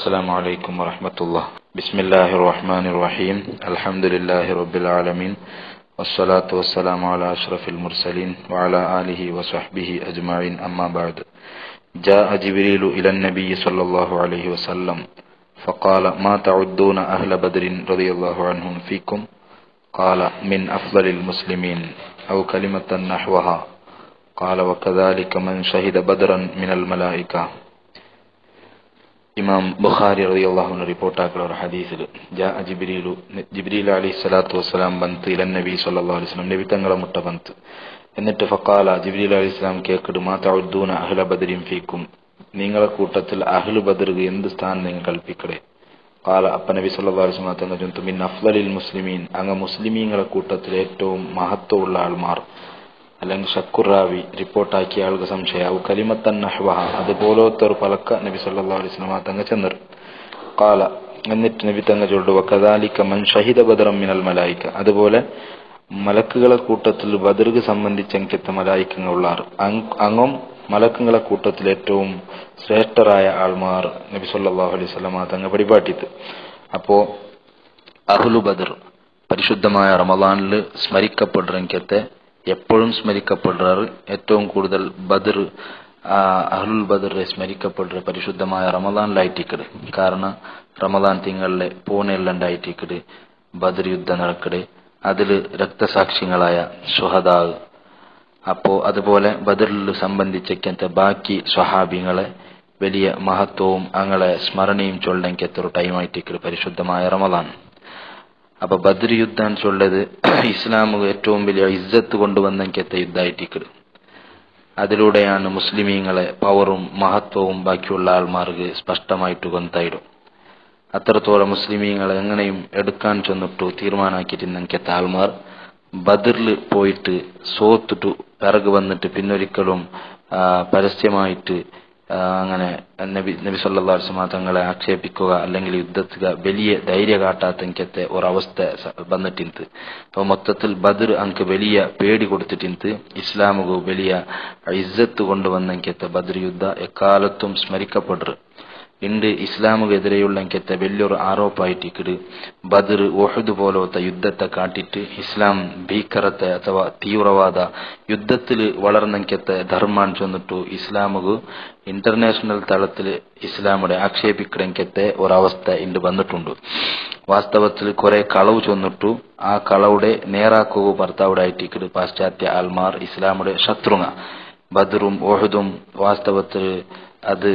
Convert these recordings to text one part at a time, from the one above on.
السلام عليكم ورحمة الله. بسم الله الرحمن الرحيم. الحمد لله رب العالمين والصلاة والسلام على أشرف المرسلين وعلى آله وصحبه أجمعين. أما بعد، جاء جبريل إلى النبي صلى الله عليه وسلم فقال: ما تعدون أهل بدر رضي الله عنهم فيكم؟ قال: من أفضل المسلمين، أو كلمة نحوها. قال: وكذلك من شهد بدرا من الملائكة. ഇമാം ബുഖാരി റളിയല്ലാഹു അൻഹു റിപ്പോർട്ടാക്കുന്ന ഒരു ഹദീസിൽ ജിബ്രീൽ അലൈഹിസ്സലാത്തു വസ്സലാം ബന്ത് ഇലൻ നബി സല്ലല്ലാഹു അലൈഹി വസല്ലം, നബി തങ്ങളെ മുട്ട ബന്ത്. എന്നിട്ട് ഫഖാല, ജിബ്രീൽ അലൈഹിസ്സലാം കേക്കിട്ട്, മാ തഉദ്ദൂന അഹ്ല ബദരിൻ ഫീക്കും, നിങ്ങളെ കൂട്ടത്തിൽ അഹ്ലു ബദർക്ക് എന്ത് സ്ഥാനം നിങ്ങൾ കൽപ്പിക്കടേ. ഖാല, അപ്പ നബി സല്ലല്ലാഹു അലൈഹി വസല്ലം തങ്ങൾ ചൊല്ലുന്നു, മിൻ അഫ്ളലിൽ മുസ്ലിമീൻ, അങ്ങ് മുസ്ലിമീങ്ങളെ കൂട്ടത്തിൽ ഏറ്റവും മഹത്വമുള്ള ആൾമാർ. അല്ലെങ്കിൽ ഷക്കുറാവി റിപ്പോർട്ടാക്കിയ ആൾക്ക് സംശയാവും. കലിമത്തൻ നഹ്വഹ, അതുപോലത്തെ ഒരു പലക്ക നബി സല്ലല്ലാഹു അലൈഹി വസല്ലം തങ്ങൾ ചെന്നർ. ഖാല, എന്നിട്ട് നബി തങ്ങൾ ചൊല്ലു, വകദാലിക മൻ ഷഹിദ ബദറൻ മിനൽ മലായിക, അതുപോലെ മലക്കുകളെ കൂട്ടത്തിൽ ബദർക്ക് സംബന്ധിച്ച് അങ്കത്തെ മലായിക്കങ്ങളുള്ളാർ. അങ്ങും മലക്കുകളെ കൂട്ടത്തിൽ ഏറ്റവും ശ്രേഷ്ഠരായ ആൾമാർ നബി സല്ലല്ലാഹു അലൈഹി വസല്ലം തങ്ങൾ പരിപാടിയത്. അപ്പോ അഹ്ലു ബദർ പരിശുദ്ധമായ റമളാനിൽ സ്മരിക്കപ്പെടുന്നതിനകത്തെ എപ്പോഴും സ്മരിക്കപ്പെടുന്നത്, ഏറ്റവും കൂടുതൽ ബദർ അഹ്ലുൽ ബദറെ സ്മരിക്കപ്പെടുക പരിശുദ്ധമായ റമളാനിലായിട്ടിക്കട്. കാരണം റമളാൻ തിങ്കളിലെ പൂനെയെല്ലാം ഉണ്ടായിട്ടിക്കട് ബദർ യുദ്ധം നടക്കട്, അതിൽ രക്തസാക്ഷികളായ ശുഹദാ. അപ്പോ അതുപോലെ ബദറിൽ സംബന്ധിച്ചൊക്കെ ബാക്കി സ്വഹാബികളെ വലിയ മഹത്വവും അങ്ങനെ സ്മരണയും ചൊല്ലൊരു ടൈമായിട്ടിക്കട് പരിശുദ്ധമായ റമളാൻ. അപ്പൊ ബദർ യുദ്ധം ചൊല്ലത് ഇസ്ലാം ഏറ്റവും വലിയ ഇസ്സത്ത് കൊണ്ടുവന്നത്തെ യുദ്ധമായിട്ടിക്കട്. അതിലൂടെയാണ് മുസ്ലിമീങ്ങളെ പവറും മഹത്വവും ബാക്കിയുള്ള ആൾമാർക്ക് സ്പഷ്ടമായിട്ട് കൊന്തായിടും. അത്രത്തോളം മുസ്ലിമീങ്ങളെ എങ്ങനെയും എടുക്കാൻ ചെന്നിട്ടു തീരുമാനാക്കിയിട്ട് ആൾമാർ ബദറിൽ പോയിട്ട് സോത്തിട്ടു പിറകു വന്നിട്ട് പിന്നൊരിക്കലും പരസ്യമായിട്ട് അങ്ങനെ നബി സല്ലല്ലാഹു അലൈഹി വസല്ലം തങ്ങളെ ആക്ഷേപിക്കുക അല്ലെങ്കിൽ യുദ്ധത്തിൽ വലിയ ധൈര്യ കാട്ടാത്ത ഒരവസ്ഥ വന്നിട്ടിന്ത്. അപ്പൊ മൊത്തത്തിൽ ബദർ അങ്ക് വലിയ പേടി കൊടുത്തിട്ടിന്ത്. ഇസ്ലാമുക വലിയ ഇസ്സത്ത് കൊണ്ടുവന്ന ബദർ യുദ്ധ എക്കാലത്തും സ്മരിക്കപ്പെടുക. ഇണ്ട് ഇസ്ലാമുക്കെതിരെയുള്ള വലിയൊരു ആരോപമായിട്ടിക്കട് ബദർ ഉഹദ് പോലത്തെ യുദ്ധത്തെ കാട്ടിട്ട് ഇസ്ലാം ഭീകരത്തെ അഥവാ തീവ്രവാദ യുദ്ധത്തിൽ വളർന്നത്തെ ധർമാൻ ചെന്നിട്ടു ഇസ്ലാമുക്ക് ഇന്റർനാഷണൽ തലത്തിൽ ഇസ്ലാമുടെ ആക്ഷേപിക്കണത്തെ ഒരവസ്ഥ ഇണ്ട് വന്നിട്ടുണ്ട്. വാസ്തവത്തിൽ കുറെ കളവ് ചെന്നിട്ടു ആ കളവുടെ നേരാക്കുക ഭർത്താവുടായിട്ടിക്കട് പാശ്ചാത്യ ആൽമാർ ഇസ്ലാമുടെ ശത്രുങ്ങ. ബദറും ഉഹദും വാസ്തവത്തിൽ അത്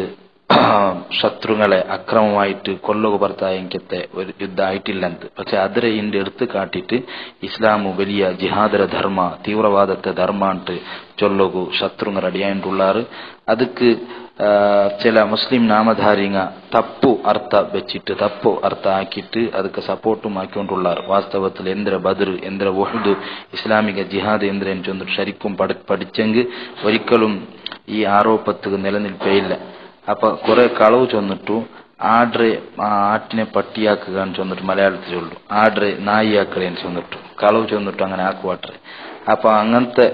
ശത്രുങ്ങളെ അക്രമമായിട്ട് കൊല്ലുക ഭർത്തായത്തെ ഒരു യുദ്ധമായിട്ടില്ലെന്ന്. പക്ഷെ അതിരെ ഇന്റെ എടുത്ത് കാട്ടിട്ട് ഇസ്ലാമു വലിയ ജിഹാദര ധർമ്മ തീവ്രവാദത്തെ ധർമ്മാണ്ട് ചൊല്ലുകു ശത്രുങ്ങൾ അടിയായിട്ടുള്ളാറ്. അതുക്ക് ചില മുസ്ലിം നാമധാരിങ്ങ തപ്പു അർത്ഥ വെച്ചിട്ട് തപ്പു അർത്ഥ ആക്കിയിട്ട് ಅದಕ್ಕೆ സപ്പോർട്ടും ആക്കിക്കൊണ്ടുള്ളാർ. വാസ്തവത്തിൽ എന്തിര ബദർ എന്തിര ഉഹദ് ഇസ്ലാമിക ജിഹാദ് എന്തിരൻ ചൊന്നു ശരിക്കും പഠിച്ചെങ്കിൽ ഒരിക്കലും ഈ ആരോപത്തുക്ക് നിലനിൽപ്പേയില്ല. അപ്പൊ കുറെ കളവ് ചൊന്നിട്ടു ആഡ്രെ ആട്ടിനെ പട്ടിയാക്കുക എന്ന് ചൊന്നിട്ട് മലയാളത്തിൽ ചൊല്ലു, ആഡ്രെ നായിയാക്കളെന്ന് ചൊന്നിട്ടു കളവ് ചൊന്നിട്ടു അങ്ങനെ ആക്കുവാട്രെ. അപ്പൊ അങ്ങനത്തെ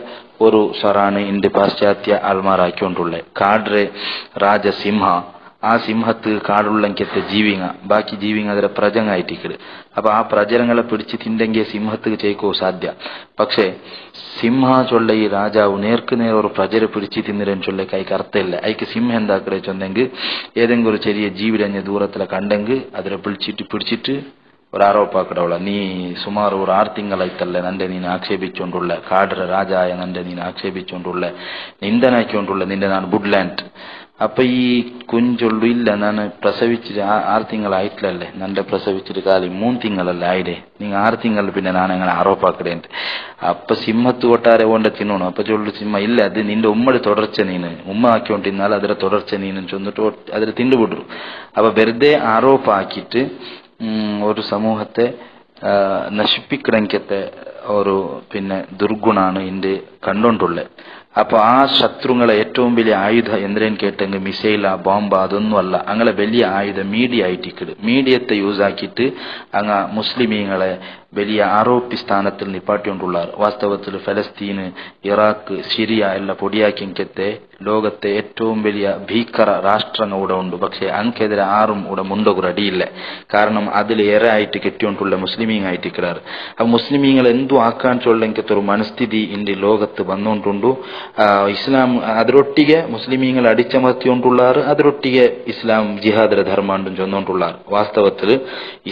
ഒരു സ്വറാണ് ഇന്ത്യ പാശ്ചാത്യ ആൾമാരാക്കിക്കൊണ്ടുള്ളത്. കാഡ്രെ രാജസിംഹ, ആ സിംഹത്ത് കാടുള്ളത്തെ ജീവിങ്ങ ബാക്കി ജീവിങ്ങ അതിലെ പ്രജങ്ങായിട്ടിക്കട്. അപ്പൊ ആ പ്രജനങ്ങളെ പിടിച്ച് തിണ്ടെങ്കിൽ സിംഹത്ത് ചെയ്ക്കോ സാധ്യ. പക്ഷെ സിംഹ ചൊല്ല ഈ രാജാവ് നേർക്ക് നേരെ ഒരു പ്രജരെ പിടിച്ച് തിന്നിരൻ ചൊല്ല കൈക്ക് അർത്ഥമില്ല. അയക്ക് സിംഹം എന്താക്കടെ ചൊന്നെങ്കിൽ ഏതെങ്കിലും ഒരു ചെറിയ ജീവിടഞ്ഞ ദൂരത്തിലെ കണ്ടെങ്കിൽ അതിനെ പിടിച്ചിട്ട് ഒരു ആരോപ്പാക്കടവള, നീ സുമാർ ഒരു 6 തിങ്കളായിട്ടല്ലേ നന്റെ നീನು ആക്ഷേപിച്ചുകൊണ്ടുള്ള കാടര രാജായ നന്റെ നീನು ആക്ഷേപിച്ചുകൊണ്ടുള്ള നിന്ദനാക്കിക്കൊണ്ടുള്ള നിന്റെ നാണ് വുഡ്ലാൻഡ്. അപ്പൊ ഈ കുഞ്ചൊള്ളു ഇല്ല, ನಾನು പ്രസവിച്ചിട്ട് 6 തിങ്കളായിട്ടില്ലല്ലേ, നന്റെ പ്രസവിച്ചിട്ട് കാലി 3 തിങ്കളല്ലേ ആയിടെ, നിങ്ങൾ 6 തിങ്കൾ പിന്നെ ನಾನು അങ്ങനെ ആരോപ്പാക്കടേണ്ട്. അപ്പൊ സിംഹത്ത് കൊട്ടാരെ കൊണ്ട് തിന്നണു. അപ്പൊ ചൊല്ലു സിംഹ, ഇല്ല അത് നിന്റെ ഉമ്മയുടെ തുടർച്ച, നീന് ഉമ്മ ആക്കിക്കൊണ്ടിരുന്നാൽ അതിലെ തുടർച്ച നീനും ചൊന്നിട്ട് അതിൽ തിണ്ടുപിടും. അപ്പൊ വെറുതെ ആരോപ്പാക്കിയിട്ട് ഒരു സമൂഹത്തെ നശിപ്പിക്കണത്തെ ഒരു പിന്നെ ദുർഗുണാണ് ഇന്ത്യ കണ്ടോണ്ടുള്ളത്. അപ്പൊ ആ ശത്രുങ്ങളെ ഏറ്റവും വലിയ ആയുധം എന്തിനേം കേട്ടെങ്കിൽ മിസൈല ബോംബ അതൊന്നുമല്ല. അങ്ങനെ വലിയ ആയുധം മീഡിയ ആയിട്ടിക്കട്. മീഡിയത്തെ യൂസ് ആക്കിയിട്ട് അങ്ങ് മുസ്ലിമീങ്ങളെ വലിയ ആരോപ്യ സ്ഥാനത്തിൽ നിപ്പാട്ടിക്കൊണ്ടുള്ളാർ. വാസ്തവത്തിൽ ഫലസ്തീന്, ഇറാഖ്, സിറിയ എല്ലാം പൊടിയാക്കിക്കത്തെ ലോകത്തെ ഏറ്റവും വലിയ ഭീകര രാഷ്ട്രങ്ങൾ ഇവിടെ ഉണ്ട്. പക്ഷെ അനക്കെതിരെ ആറും ഇവിടെ മുണ്ടൊരു അടിയില്ല. കാരണം അതിലേറെ ആയിട്ട് കെട്ടിക്കൊണ്ടുള്ള മുസ്ലിമീങ് ആയിട്ട് കിടാറ്. അപ്പൊ മുസ്ലിമീങ്ങൾ എന്തു ആക്കാൻ ചൊല്ലെങ്കത്തൊരു മനസ്ഥിതി ഇന്ത്യ ലോകത്ത് വന്നുകൊണ്ടുണ്ടു. ഇസ്ലാം അതിരൊട്ടിಗೆ മുസ്ലിമീങ്ങൾ അടിച്ചമർത്തിക്കൊണ്ടുള്ളാറ്. അതിരൊട്ടിಗೆ ഇസ്ലാം ജിഹാദര ധർമാണ്ടും ചൊന്നുകൊണ്ടുള്ളാറ്. വാസ്തവത്തിൽ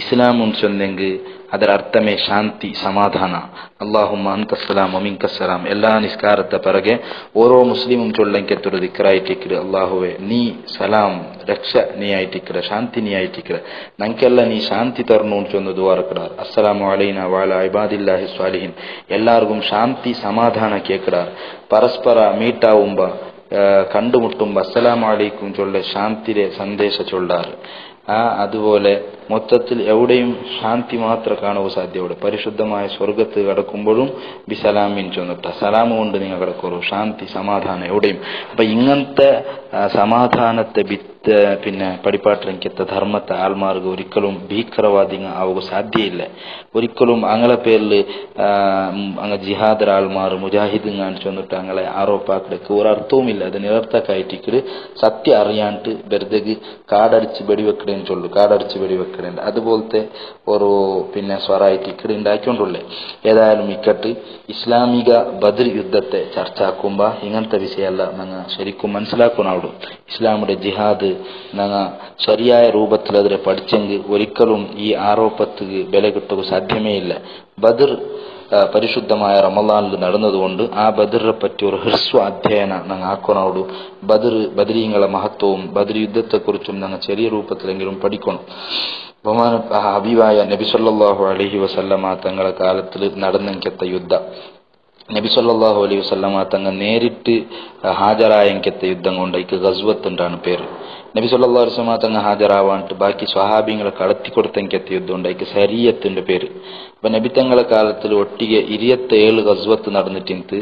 ഇസ്ലാമും ചൊന്നെങ്കിൽ ಅದರ ಅರ್ಥಮೇ ಶಾಂತಿ, ಸಮಾಧಾನ. ಅಲ್ಲಾಹುಮ್ಮ ಅಂತಸ್ಸಲಾಂ ಅಮಿಂಕಸ್ಸಲಾಂ. ಎಲ್ಲಾ ನಿಸ್ಕಾರத்த പിറകെ ഓരോ മുസ്ലിമും ചൊല്ലെങ്കത്തൊരു ദിക്റായിട്ടിക്കട്. അള്ളാഹുവെ നീ സലാം രക്ഷ നീ ആയിട്ടിക്കട, ശാന്തി നീ ആയിട്ടിക്കട, നങ്ಕೆಲ್ಲ നീ ശാന്തി തരണു ചൊന്ന് ദുആറക്കിടാർ. അസ്സലാമു അലൈനാ വഅലാ ഇബാദില്ലാഹി സ്വാലിഹിൻ. എല്ലാവർക്കും ശാന്തി സമാധാന കേക്കിടാർ. പരസ്പര മീട്ടാവുമ്പ കണ്ടുമുട്ടുമ്പ അസ്സലാമു അലൈക്കും ചൊല്ലെ ശാന്തിരെ സന്ദേശ ചൊല്ലാറ്. അതുപോലെ മൊത്തത്തിൽ എവിടെയും ശാന്തി മാത്രം കാണുക സാധ്യ. ഇവിടെ പരിശുദ്ധമായ സ്വർഗത്ത് കിടക്കുമ്പോഴും ബിസലാമിൻ ചൊന്നിട്ട സലാം കൊണ്ട് നിങ്ങൾ കിടക്കുള്ളൂ. ശാന്തി സമാധാനം എവിടെയും. അപ്പൊ ഇങ്ങനത്തെ സമാധാനത്തെ പിന്നെ പടിപ്പാട്ടിരക്കത്തെ ധർമ്മത്തെ ആൾമാർക്ക് ഒരിക്കലും ഭീകരവാദിങ്ങ ആവുക സാധ്യയില്ല. ഒരിക്കലും അങ്ങളെ പേരിൽ അങ്ങ് ജിഹാദർ ആൾമാർ മുജാഹിദ് ചൊന്നിട്ട് അങ്ങളെ ആരോപ്പാക്കിടക്ക് ഒരർത്ഥവുമില്ല. അത് നിരർത്ഥക്കായിട്ടിക്കട് സത്യം അറിയാണ്ട് വെറുതെ കാടടിച്ച് വെടിവെക്കടേന്ന് ചൊല്ലു. കാടടിച്ച് വെടിവെക്കടേണ്ട അതുപോലത്തെ ഒരു പിന്നെ സ്വറായിട്ട് ഇക്കട് ഉണ്ടാക്കിക്കൊണ്ടുള്ളേ. ഏതായാലും ഇക്കട്ട് ഇസ്ലാമിക ബദർ യുദ്ധത്തെ ചർച്ചാക്കുമ്പോ ഇങ്ങനത്തെ വിഷയമല്ല ഞങ്ങൾ ശരിക്കും മനസ്സിലാക്കണാവിടും. ഇസ്ലാമിന്റെ ജിഹാദ് ഞങ്ങൾ ശരിയായ രൂപത്തിൽ അതിനെ പഠിച്ചെങ്കിൽ ഒരിക്കലും ഈ ആരോപത്തിന് വില കിട്ടുക സാധ്യമേ ഇല്ല. ബദർ പരിശുദ്ധമായ റമളാനിൽ നടന്നതുകൊണ്ട് ആ ബദറിനെ പറ്റി ഒരു ഹ്രസ്വ അധ്യയനം ഞങ്ങൾ ആക്കണോടു. ബദരീങ്ങളെ മഹത്വവും ബദർ യുദ്ധത്തെക്കുറിച്ചും ഞങ്ങൾ ചെറിയ രൂപത്തിലെങ്കിലും പഠിക്കണം. ബഹുമാന ഹബീബായ നബി സല്ലല്ലാഹു അലൈഹി വസല്ലമ തങ്ങളുടെ കാലത്തിൽ നടന്നെങ്കത്തെ യുദ്ധം, നബി സല്ലല്ലാഹു അലൈഹി വസല്ലമ തങ്ങൾ നേരിട്ട് ഹാജരായെങ്കത്തെ യുദ്ധം കൊണ്ട് എനിക്ക് ഗസ്വത്തുണ്ടാണ് പേര്. നബി സല്ലല്ലാഹു അലൈഹി വസല്ലമ തങ്ങൾ ഹാജരാവാണ്ട് ബാക്കി സ്വഹാബിങ്ങളെ കടത്തി കൊടുത്തെങ്കത്തെ യുദ്ധം ഉണ്ട്. എനിക്ക് സരിയത്തിന്റെ പേര്. അപ്പൊ നബി തങ്ങളുടെ കാലത്തിൽ ഒട്ടിಗೆ 27 ഗസ്വത്ത് നടന്നിട്ടുണ്ട്.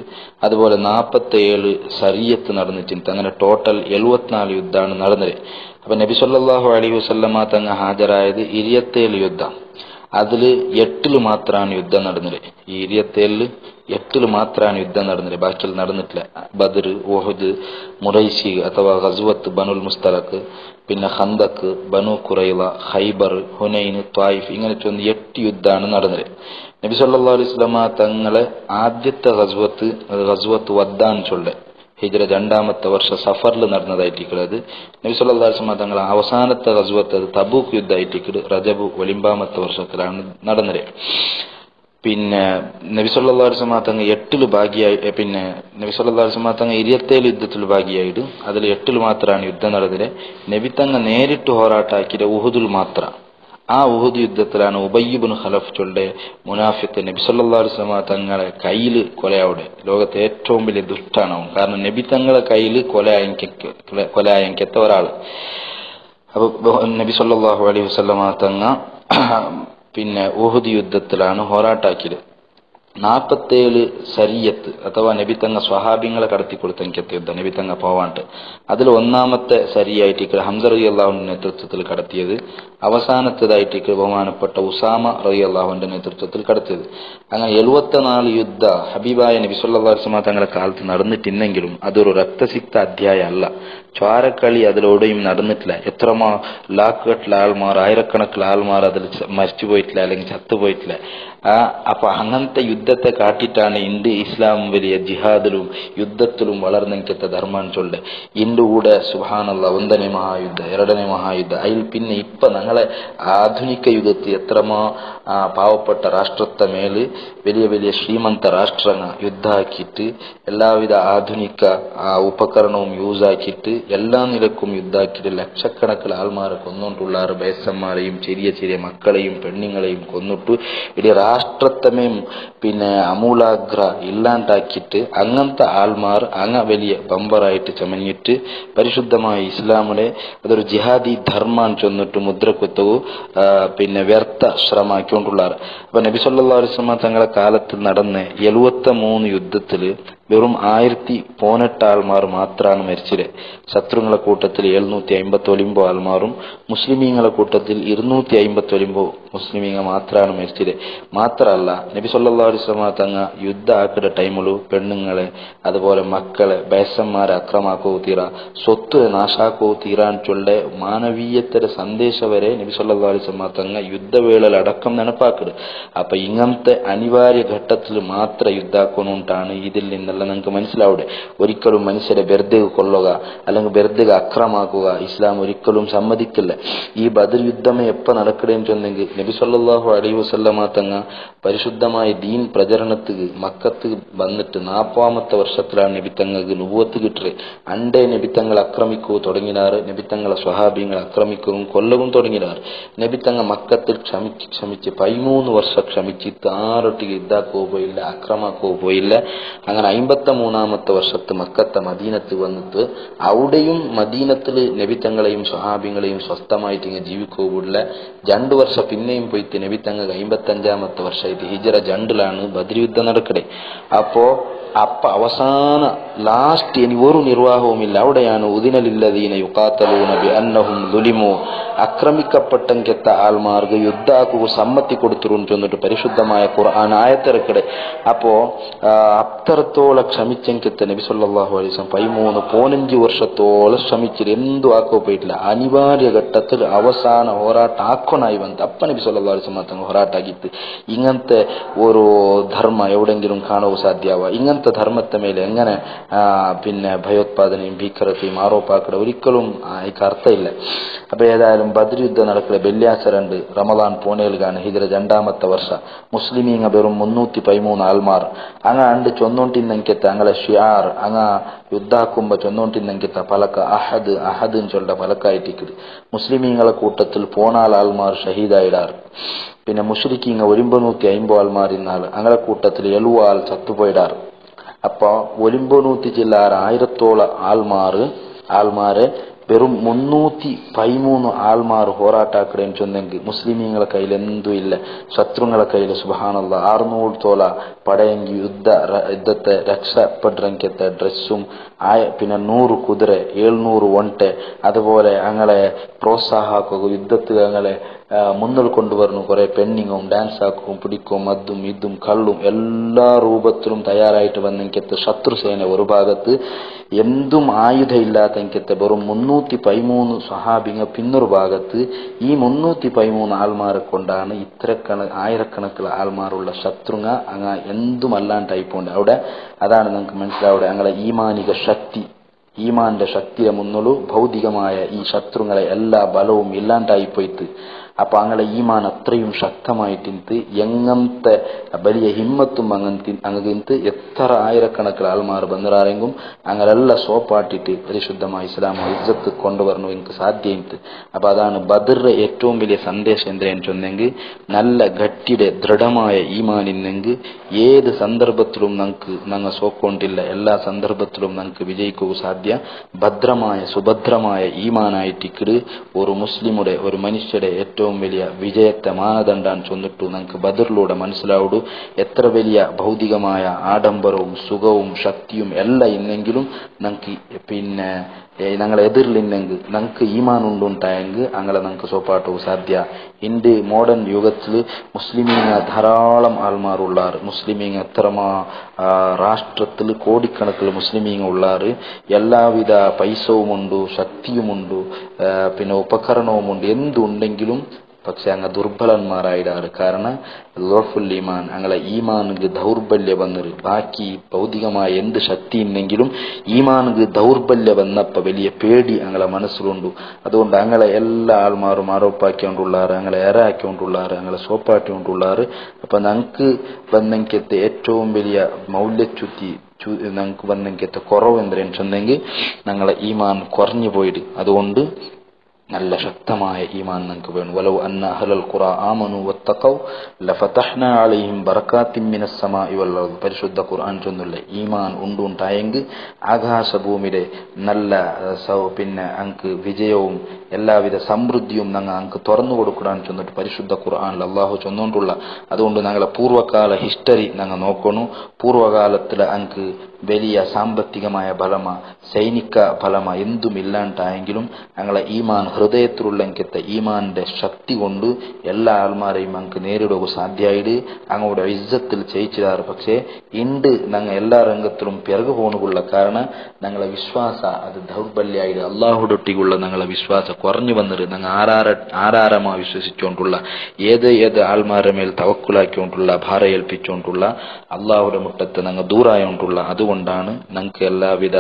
അതുപോലെ 47 സരിയത്ത് നടന്നിട്ടുണ്ട്. അങ്ങനെ ടോട്ടൽ 74 യുദ്ധമാണ് നടന്നത്. അപ്പൊ നബി സല്ലല്ലാഹു അലൈഹി വസല്ലമ തങ്ങൾ ഹാജരായത് 27 യുദ്ധം. അതില് 8 മാത്രമാണ് യുദ്ധം നടന്നത്. ഈ 27 മാത്രമാണ് യുദ്ധം നടന്നത്. ബാക്കിയിൽ നടന്നിട്ടില്ല. ബദർ, ഉഹദ്, മുറൈസി അഥവാ ഗസ്വത്ത് ബനുൽ മുസ്തലഖ്, പിന്നെ ഖന്ദഖ്, ബനു ഖുറൈള, ഖൈബർ, ഹുനൈൻ, ത്വായിഫ്, ഇങ്ങനെ 8 യുദ്ധമാണ് നടന്നത്. നബി സല്ലല്ലാഹു അലൈഹി വസല്ലമ തങ്ങളെ ആദ്യത്തെ ഗസ്വത്ത് വദ്ദാൻ ചൊല്ലെ ഹിജ്റ 2ാമത്തെ വർഷം സഫറിൽ നടന്നതായിട്ടിക്കത്. നബി സല്ലല്ലാഹു അലൈഹി വസല്ലമ തങ്ങളെ അവസാനത്തെ ഗസ്വത്ത് അത് തബൂക്ക് യുദ്ധമായിട്ടിക്കത് റജബ് 9ാമത്തെ വർഷത്തിലാണ് നടന്നത്. പിന്നെ നബി സല്ലല്ലാഹു അലൈഹി വസല്ലമ തങ്ങൾ 8 ഭാഗിയായി, പിന്നെ നബി സല്ലല്ലാഹു അലൈഹി വസല്ലമ തങ്ങൾ 27 യുദ്ധത്തിൽ ഭാഗിയായിട്ട് അതിൽ 8 മാത്രമാണ് യുദ്ധം നടന്നത്. നബി തങ്ങൾ നേരിട്ട് പോരാട്ടാക്കിയ ഉഹുദിൽ മാത്രം. ആ ഉഹുദ് യുദ്ധത്തിലാണ് ഉബയ്യ് ഇബ്നു ഖലഫ് ചൊല്ലെ മുനാഫിഖ് നബി സല്ലല്ലാഹു അലൈഹി വസല്ലമ തങ്ങളെ കയ്യിൽ കൊലയാവുടെ. ലോകത്തെ ഏറ്റവും വലിയ ദുഷ്ടാണ് അവൻ. കാരണം നബി തങ്ങളെ കയ്യിൽ കൊലയായങ്കത്ത ഒരാൾ. അപ്പൊ നബി സല്ലല്ലാഹു അലൈഹി വസല്ലമ തങ്ങ പിന്നെ ഉഹുദ് യുദ്ധത്തിലാണ് പോരാട്ടാക്കിയത്. 47 സരിയത്ത് അഥവാ നബി തങ്ങ സ്വഹാബിങ്ങളെ കടത്തി കൊടുത്തെങ്കത്തെ യുദ്ധം നബി തങ്ങ പോവാണ്ട്. അതിൽ 1ാമത്തെ സരിയായിട്ട് ഹംസ റളിയല്ലാഹുവിന്റെ നേതൃത്വത്തിൽ കടത്തിയത്. അവസാനത്തേതായിട്ട് ബഹുമാനപ്പെട്ട ഉസാമ റളിയല്ലാഹുവിന്റെ നേതൃത്വത്തിൽ കടത്തിയത്. അങ്ങനെ 74 യുദ്ധ ഹബീബായ നബി സല്ലല്ലാഹു അലൈഹി വസല്ലമ തങ്ങളുടെ കാലത്ത് നടന്നിട്ടില്ലെങ്കിലും അതൊരു രക്തസിക്ത അധ്യായം അല്ല. ചോരക്കളി അതിലൂടെയും നടന്നിട്ടില്ല. എത്രമാ ലാക്കുകട്ടിലെ ആൾമാർ, ആയിരക്കണക്കിലെ ആൾമാർ അതിൽ മരിച്ചു പോയിട്ടില്ല, അല്ലെങ്കിൽ ചത്തുപോയിട്ടില്ല. അപ്പൊ അങ്ങനത്തെ യുദ്ധത്തെ കാട്ടിട്ടാണ് ഇന്ത്യ ഇസ്ലാം വലിയ ജിഹാദിലും യുദ്ധത്തിലും വളർന്നെങ്കത്തെ ധർമാൻ ചൊല്ലെ. ഇന്ത്യ കൂടെ സുബ്ഹാനല്ലാഹ് 1ನೇ മഹായുദ്ധ, 2ನೇ മഹായുദ്ധ, അതിൽ പിന്നെ ഇപ്പൊ ഞങ്ങളെ ആധുനിക യുഗത്തിൽ എത്രമാ പാവപ്പെട്ട രാഷ്ട്രത്തെ മേല് വലിയ വലിയ ശ്രീമന്ത രാഷ്ട്രങ്ങൾ യുദ്ധാക്കിയിട്ട് എല്ലാവിധ ആധുനിക ഉപകരണവും യൂസ് ആക്കിയിട്ട് എല്ലാ നിലക്കും യുദ്ധാക്കിയിട്ട് ലക്ഷക്കണക്കിൽ ആൾമാരെ കൊന്നുകൊണ്ടുള്ളാറ്. വയസ്സന്മാരെയും ചെറിയ ചെറിയ മക്കളെയും പെണ്ണുങ്ങളെയും കൊന്നിട്ട് ഇടീ രാഷ്ട്രത്തമേയും പിന്നെ അമൂലാഗ്ര ഇല്ലാണ്ടാക്കിയിട്ട് അങ്ങനത്തെ ആൾമാർ അങ്ങ വലിയ ബമ്പറായിട്ട് ചമഞ്ഞിട്ട് പരിശുദ്ധമായ ഇസ്ലാമിനെ അതൊരു ജിഹാദി ധർമാൻ ചൊന്നിട്ട് മുദ്രക്കുത്തവും പിന്നെ വ്യർത്ഥ ശ്രമാക്കിക്കൊണ്ടുള്ളാറ്. അപ്പൊ നബി സല്ലല്ലാഹു അലൈഹി വസല്ലമ തങ്ങളെ കാലത്ത് നടന്ന 73 യുദ്ധത്തില് വെറും 1018 ആൾമാർ മാത്രമാണ് മരിച്ചത്. ശത്രുങ്ങളെ കൂട്ടത്തിൽ 759 ആൾമാറും മുസ്ലിമീങ്ങളെ കൂട്ടത്തിൽ 259 മുസ്ലിമീങ്ങൾ മാത്രമാണ് മരിച്ചത്. മാത്രമല്ല നബി സല്ലല്ലാഹു അലൈഹി വസല്ലം തങ്ങ യുദ്ധ ആക്കുന്ന ടൈമിലു പെണ്ണുങ്ങളെ അതുപോലെ മക്കളെ ബയസന്മാരെ അക്രമാക്കോ തീര സ്വത്ത് നാശാക്കോ തീരാൻ ചൊല്ല മാനവീയത്തിന്റെ സന്ദേശം വരെ നബി സല്ലല്ലാഹു അലൈഹി വസല്ലം തങ്ങ യുദ്ധവേളയിൽ അടക്കം നടപ്പാക്കുക. അപ്പൊ ഇങ്ങനത്തെ അനിവാര്യ ഘട്ടത്തിൽ മാത്രം യുദ്ധാക്കുന്നുണ്ടാണ് ഇതിൽ നിന്നുള്ള നമുക്ക് മനസ്സിലാവുടെ. ഒരിക്കലും മനുഷ്യരെ വെറുതെ കൊല്ലുക അല്ലെങ്കിൽ വെറുതെ അക്രമാക്കുക ഇസ്ലാം ഒരിക്കലും സമ്മതിക്കില്ല. ഈ ബദർ യുദ്ധമേ എപ്പോ നടക്കണേന്ന് ചൊന്നെങ്കിൽ നബി സല്ലല്ലാഹു അലൈഹി വസല്ലമ തങ്ങ പരിശുദ്ധമായ ദീൻ പ്രചരണത്തിന് മക്കത്ത് വന്നിട്ട് 40ാമത്തെ വർഷത്തിലാണ് നബി തങ്ങൾക്ക് നുബുവത്ത് കിട്ടത്. അണ്ടേ നബി തങ്ങൾ അക്രമിക്കൂ തുടങ്ങിനാറ്, നബി തങ്ങളെ സ്വഹാബിങ്ങൾ അക്രമിക്കുകയും കൊല്ലവും തുടങ്ങിനാറ്. നബി തങ്ങ മക്കത്തിൽ ക്ഷമിച്ച് 13 വർഷം ക്ഷമിച്ചിട്ട് ആറൊട്ടിಗೆ യുദ്ധാക്കോ പോയില്ല, അക്രമാക്കോ പോയില്ല. അങ്ങനെ 53ാമത്തെ വർഷത്ത് മക്കത്തെ മദീനത്ത് വന്നിട്ട് അവിടെയും മദീനത്തിൽ നബി തങ്ങളെയും സ്വഹാബിങ്ങളെയും സ്വസ്ഥമായിട്ട് ഇങ്ങനെ ജീവിക്കുകയില്ല. 2 വർഷം പിന്നെയും പോയിട്ട് നബി തങ്ങൾ 55ാമത്തെ വർഷമായിട്ട് ഹിജറ 2ലാണ് ബദർ യുദ്ധം നടക്കണേ. അപ്പോ അവസാന ലാസ്റ്റ് ഇനി ഒരു നിർവാഹവുമില്ല. അവിടെയാണ് ഉദിനലില്ലദീന യുഖാതലൂന ബിഅന്നഹും ദുലിമു, ആക്രമിക്കപ്പെട്ടെങ്കെത്ത ആൾമാർക്ക് യുദ്ധാക്കു സമ്മതി കൊടുത്തിരുന്നു ചൊന്നിട്ട് പരിശുദ്ധമായ ഖുർആൻ ആയത്തിറക്കടെ. അപ്പോ അത്രത്തോളം ക്ഷമിച്ചെങ്കെത്ത നബി സല്ലല്ലാഹു അലൈഹി വസല്ലം 15 വർഷത്തോളം ശ്രമിച്ചിട്ട് എന്തു ആക്കോ പോയിട്ടില്ല. അനിവാര്യ ഘട്ടത്തിൽ അവസാന ಹೋರಾಟ ആക്കണായി വന്നത് അപ്പ നബി സല്ലല്ലാഹു അലൈഹി വസല്ലം തങ്ങൾ ಹೋರಾಟಾಗಿತ್ತು. ഇങ്ങനത്തെ ഒരു ധർമ്മ എവിടെങ്കിലും കാണുക സാധ്യവ? ഇങ്ങനത്തെ ധർമ്മത്തെ ಮೇಲೆ എങ്ങനെ പിന്നെ ഭയോത്പാദനയും ഭീകരതയും ആരോപാക്കട ഒരിക്കലും അതിക്ക് അർത്ഥമില്ല. അപ്പൊ ഏതായാലും ബദർ യുദ്ധം നടക്കല വെള്ളിയാഴ്ച റമദാൻ പോണേൽഗാണ് ഹിജറ 2ാമത്തെ വർഷ. മുസ്ലിമീങ്ങ വെറും 313 ആൾമാർ അങ്ങ അണ്ട് ചൊന്നോണ്ടിന്നെങ്കെത്ത അങ്ങളെ ഷിയാർ അങ്ങ യുദ്ധാക്കുമ്പോ ചൊന്നോണ്ടിന്നെങ്കെത്ത പലക്ക അഹദ് അഹദ് ചൊല്ല പലക്കായിട്ടിക്കത്. മുസ്ലിമീങ്ങളെ കൂട്ടത്തിൽ 14 ആൾമാർ ഷഹീദായിടാറ്. പിന്നെ മുശ്രിക്കീങ്ങ 950 ആൾമാർ ഇന്നാല് അങ്ങളെ കൂട്ടത്തിൽ 70 ആൾ ചത്തുപോയിടാറ്. അപ്പൊ 900 ജില്ലാർ 1000ഓളം ആൾമാരെ വെറും 313 ആൾമാർ ಹೋರಾಟಾക്കടേന്ന് ചൊന്നെങ്കിൽ മുസ്ലിമീങ്ങളെ കയ്യിൽ എന്തും ഇല്ല. ശത്രുങ്ങളെ കയ്യിൽ സുബ്ഹാനല്ലാഹ് 600 പടയെങ്കി യുദ്ധത്തെ രക്ഷപ്പെടുറങ്കത്തെ ഡ്രസ്സും പിന്നെ 100 കുതിരെ 700 ഒണ്ടെ അതുപോലെ അങ്ങളെ പ്രോത്സാഹക്കും യുദ്ധത്തിൽ അങ്ങളെ മുന്നിൽ കൊണ്ടുവരുന്നു. കുറെ പെണ്ണിങ്ങും ഡാൻസ് ആക്കും പിടിക്കും മദ്ദും ഇതും കള്ളും എല്ലാ രൂപത്തിലും തയ്യാറായിട്ട് വന്നെങ്കത്തെ ശത്രുസേന ഒരു ഭാഗത്ത്, എന്തും ആയുധ ഇല്ലാത്തെങ്കത്തെ വെറും 313 സ്വഹാബിങ്ങ പിന്നൊരു ഭാഗത്ത്. ഈ 313 ആൾമാരെ കൊണ്ടാണ് ആയിരക്കണക്കിന് ആൾമാരുള്ള ശത്രുങ്ങ അങ്ങ എന്തും അല്ലാണ്ടായിപ്പോണ്ട് അവിടെ. അതാണ് നമുക്ക് മനസ്സിലാവുക ഞങ്ങളെ ഈമാനിക ശക്തി, ഈമാന്റെ ശക്തിയെ മുന്നോളു ഭൗതികമായ ഈ ശത്രുങ്ങളെ എല്ലാ ബലവും ഇല്ലാണ്ടായിപ്പോയിട്ട്. അപ്പൊ അങ്ങനെ ഈമാൻ അത്രയും ശക്തമായിട്ടിന്ത് എങ്ങനത്തെ വലിയ ഹിമ്മത്തും അങ്ങനത്തെ എത്ര ആയിരക്കണക്കിന് ആൾമാർ ബന്ധറാരെങ്കും അങ്ങനെല്ലാം സോപ്പാട്ടിട്ട് പരിശുദ്ധമായ ഇസ്ലാം ഇജ്ജത്ത് കൊണ്ടുവരണു എനിക്ക് സാധ്യമായിട്ട്. അപ്പൊ അതാണ് ബദറിന്റെ ഏറ്റവും വലിയ സന്ദേശം എന്താണെന്ന് ചൊന്നെങ്കിൽ നല്ല ഗട്ടിയുടെ ദൃഢമായ ഈമാൻ ഇന്നെങ്കിൽ ഏത് സന്ദർഭത്തിലും ഞങ്ങൾ സോക്കൊണ്ടില്ല, എല്ലാ സന്ദർഭത്തിലും ഞങ്ങൾക്ക് വിജയിക്കുക സാധ്യ. ഭദ്രമായ സുഭദ്രമായ ഈമാനായിട്ടിക്കട് ഒരു മുസ്ലിമുടെ ഒരു മനുഷ്യരുടെ ഏറ്റവും വലിയ വിജയത്തെ മാനദണ്ഡാൻ ചൊന്നിട്ടു നമുക്ക് ബദറിലൂടെ മനസ്സിലാവുടു. എത്ര വലിയ ഭൗതികമായ ആഡംബരവും സുഖവും ശക്തിയും എല്ലാം ഇന്നെങ്കിലും നമുക്ക് പിന്നെ ഞങ്ങളെ എതിരിലിന്നെങ്കിൽ നമുക്ക് ഈമാൻ ഉണ്ടുണ്ടായെങ്കിൽ അങ്ങനെ നമുക്ക് സോപ്പാട്ടവും സാധ്യ. ഇന്ന് മോഡേൺ യുഗത്തിൽ മുസ്ലിമീങ്ങ ധാരാളം ആൾമാരുള്ളാറ്. മുസ്ലിമീങ്ങ എത്രമാ രാഷ്ട്രത്തിൽ കോടിക്കണക്കിൽ മുസ്ലിമീങ്ങ ഉള്ളാറ്. എല്ലാവിധ പൈസവുമുണ്ട്, ശക്തിയുമുണ്ട്, പിന്നെ ഉപകരണവുമുണ്ട്, എന്തുണ്ടെങ്കിലും പക്ഷെ അങ്ങ് ദുർബലന്മാരായിടാറ്. കാരണം ലോഫുൽ ഈമാൻ ഞങ്ങളെ ഈമാനുക്ക് ദൗർബല്യ വന്നത്. ബാക്കി ഭൗതികമായ എന്ത് ശക്തി ഉണ്ടെങ്കിലും ഈമാനുക്ക് ദൗർബല്യ വന്നപ്പോ വലിയ പേടി ഞങ്ങളെ മനസ്സിലുണ്ട്. അതുകൊണ്ട് ഞങ്ങളെ എല്ലാ ആൾമാരും ആരോപ്പാക്കിക്കൊണ്ടുള്ളാറ്, ഞങ്ങളെ ഏറാക്കിക്കൊണ്ടുള്ളാറ്, ഞങ്ങളെ സോപ്പാട്ടിക്കൊണ്ടുള്ളാറ്. അപ്പൊ ഞങ്ങൾക്ക് വന്നെങ്കത്തെ ഏറ്റവും വലിയ മൗല്യച്യുതി ഞങ്ങൾക്ക് വന്നെങ്കത്തെ കുറവ് എന്തെന്ന് ചെന്നെങ്കിൽ ഞങ്ങളെ ഈമാൻ കുറഞ്ഞു പോയിട്ട്. അതുകൊണ്ട് നല്ല ശക്തമായ ഈമാൻ നമുക്ക് വേണം. വലൗ അന്ന അഹ്ലൽ ഖുറാ ആമനു വത്തഖൗ ലഫതഹ്നാ അലൈഹിം ബറകാത്തിൻ മിനസ് സമാഇ വൽ അർദ്. പരിശുദ്ധ ഖുർആൻ ചൊന്നുല്ല ഈമാൻ ഉണ്ടായെങ്കിൽ ആകാശഭൂമിയുടെ നല്ല പിന്നെ അങ്ക് വിജയവും എല്ലാവിധ സമൃദ്ധിയും ഞങ്ങൾ അങ്ക് തുറന്നു കൊടുക്കാൻ ചെന്നിട്ട് പരിശുദ്ധ ഖുർആനിൽ അള്ളാഹു ചൊന്നുകൊണ്ടുള്ള. അതുകൊണ്ട് ഞങ്ങളെ പൂർവ്വകാല ഹിസ്റ്ററി ഞങ്ങൾ നോക്കണു. പൂർവ്വകാലത്തിൽ അങ്ക് വലിയ സാമ്പത്തികമായ ബലമ സൈനിക ബലമ എന്തുമില്ലാണ്ടായെങ്കിലും ഞങ്ങളെ ഈമാൻ ഹൃദയത്തിലുള്ള ഈമാന്റെ ശക്തി കൊണ്ട് എല്ലാ ആൾമാരെയും ഞങ്ങൾക്ക് നേരിടുക സാധ്യമായിട്ട് അങ്ങോട്ട് ഇസ്സത്തിൽ ചെയ്യിച്ചിടാറ്. പക്ഷേ ഇണ്ട് ഞങ്ങൾ എല്ലാ രംഗത്തിലും പിറകു പോണുള്ള കാരണം ഞങ്ങളെ വിശ്വാസ അത് ദൗർബല്യമായിട്ട് അള്ളാഹുടൊട്ടിയുള്ള ഞങ്ങളെ വിശ്വാസം കുറഞ്ഞു വന്നിട്ട് ഞങ്ങൾ ആരാരമാ വിശ്വസിച്ചുകൊണ്ടുള്ള ഏത് ആൾമാരുടെ മേൽ തവക്കുലാക്കിക്കൊണ്ടുള്ള ഭാര ഏൽപ്പിച്ചുകൊണ്ടുള്ള അള്ളാഹുടെ മുട്ടത്ത് ഞങ്ങൾ ദൂരായോണ്ടുള്ള അതുകൊണ്ടാണ് ഞങ്ങൾക്ക് എല്ലാവിധ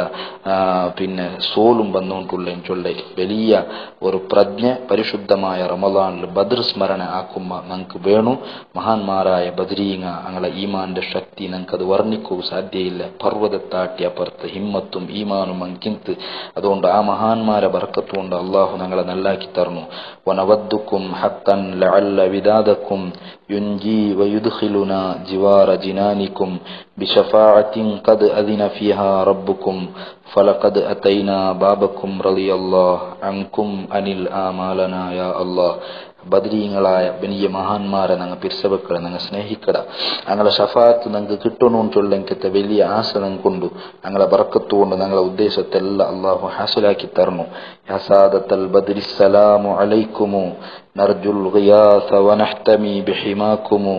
സോലും വന്നുകൊണ്ടുള്ള ചൊല്ല വലിയ ഒരു പ്രജ്ഞ പരിശുദ്ധമായ റമദാനിൽ ബദർ സ്മരണ ആക്കുമ്പ ഞങ്ങൾക്ക് വേണു. മഹാന്മാരായ ബദരീങ്ങ ഞങ്ങളെ ഈമാന്റെ ശക്തി ഞങ്ങൾക്കത് വർണ്ണിക്കുക സാധ്യയില്ല. പർവ്വതത്താട്ടി അപ്പുറത്ത് ഹിമ്മത്തും ഈമാനും അങ്കിന്ത്. അതുകൊണ്ട് ആ മഹാന്മാരെ ബർക്കത്തുകൊണ്ട് അള്ളാഹു ഞങ്ങളെ നല്ലാക്കി തർന്നു. വനവദ്ദുക്കും ഹത്തൻ ലഅല്ല വിദാദക്കും യുൻജി വയുദ്ഖിലുനാ ജിവാറ ജിനാനിക്കും ബിശഫാഅത്തിൻ ഖദ് അദിന ഫീഹാ റബ്ബുക്കും ഫലഖദ് അതൈനാ ബാബക്കും റളിയല്ലാഹു അൻകും അനിൽ ആമാലനാ യാ അല്ലാഹ്. ബദരീങ്ങളായ വലിയ മഹാന്മാരെ ഞങ്ങൾ പിരിസവക്കട ഞങ്ങൾ സ്നേഹിക്കട ഞങ്ങളെ ഷഫാത്ത് ഞങ്ങൾക്ക് കിട്ടണമെന്ന് ചൊല്ലെങ്കിത്തെ വലിയ ആശ ഞങ്ങൾ കൊണ്ടു ഞങ്ങളെ ബർക്കത്തുകൊണ്ട് ഞങ്ങളെ ഉദ്ദേശത്തെല്ലാം അള്ളാഹു ഹാസിലാക്കി തരണു. യാ സാദത്തൽ ബദ്രി സലാമു അലൈക്കുമു നർജുൽ ഗിയാസ വനഹ്തമി ബിഹിമാക്കുമു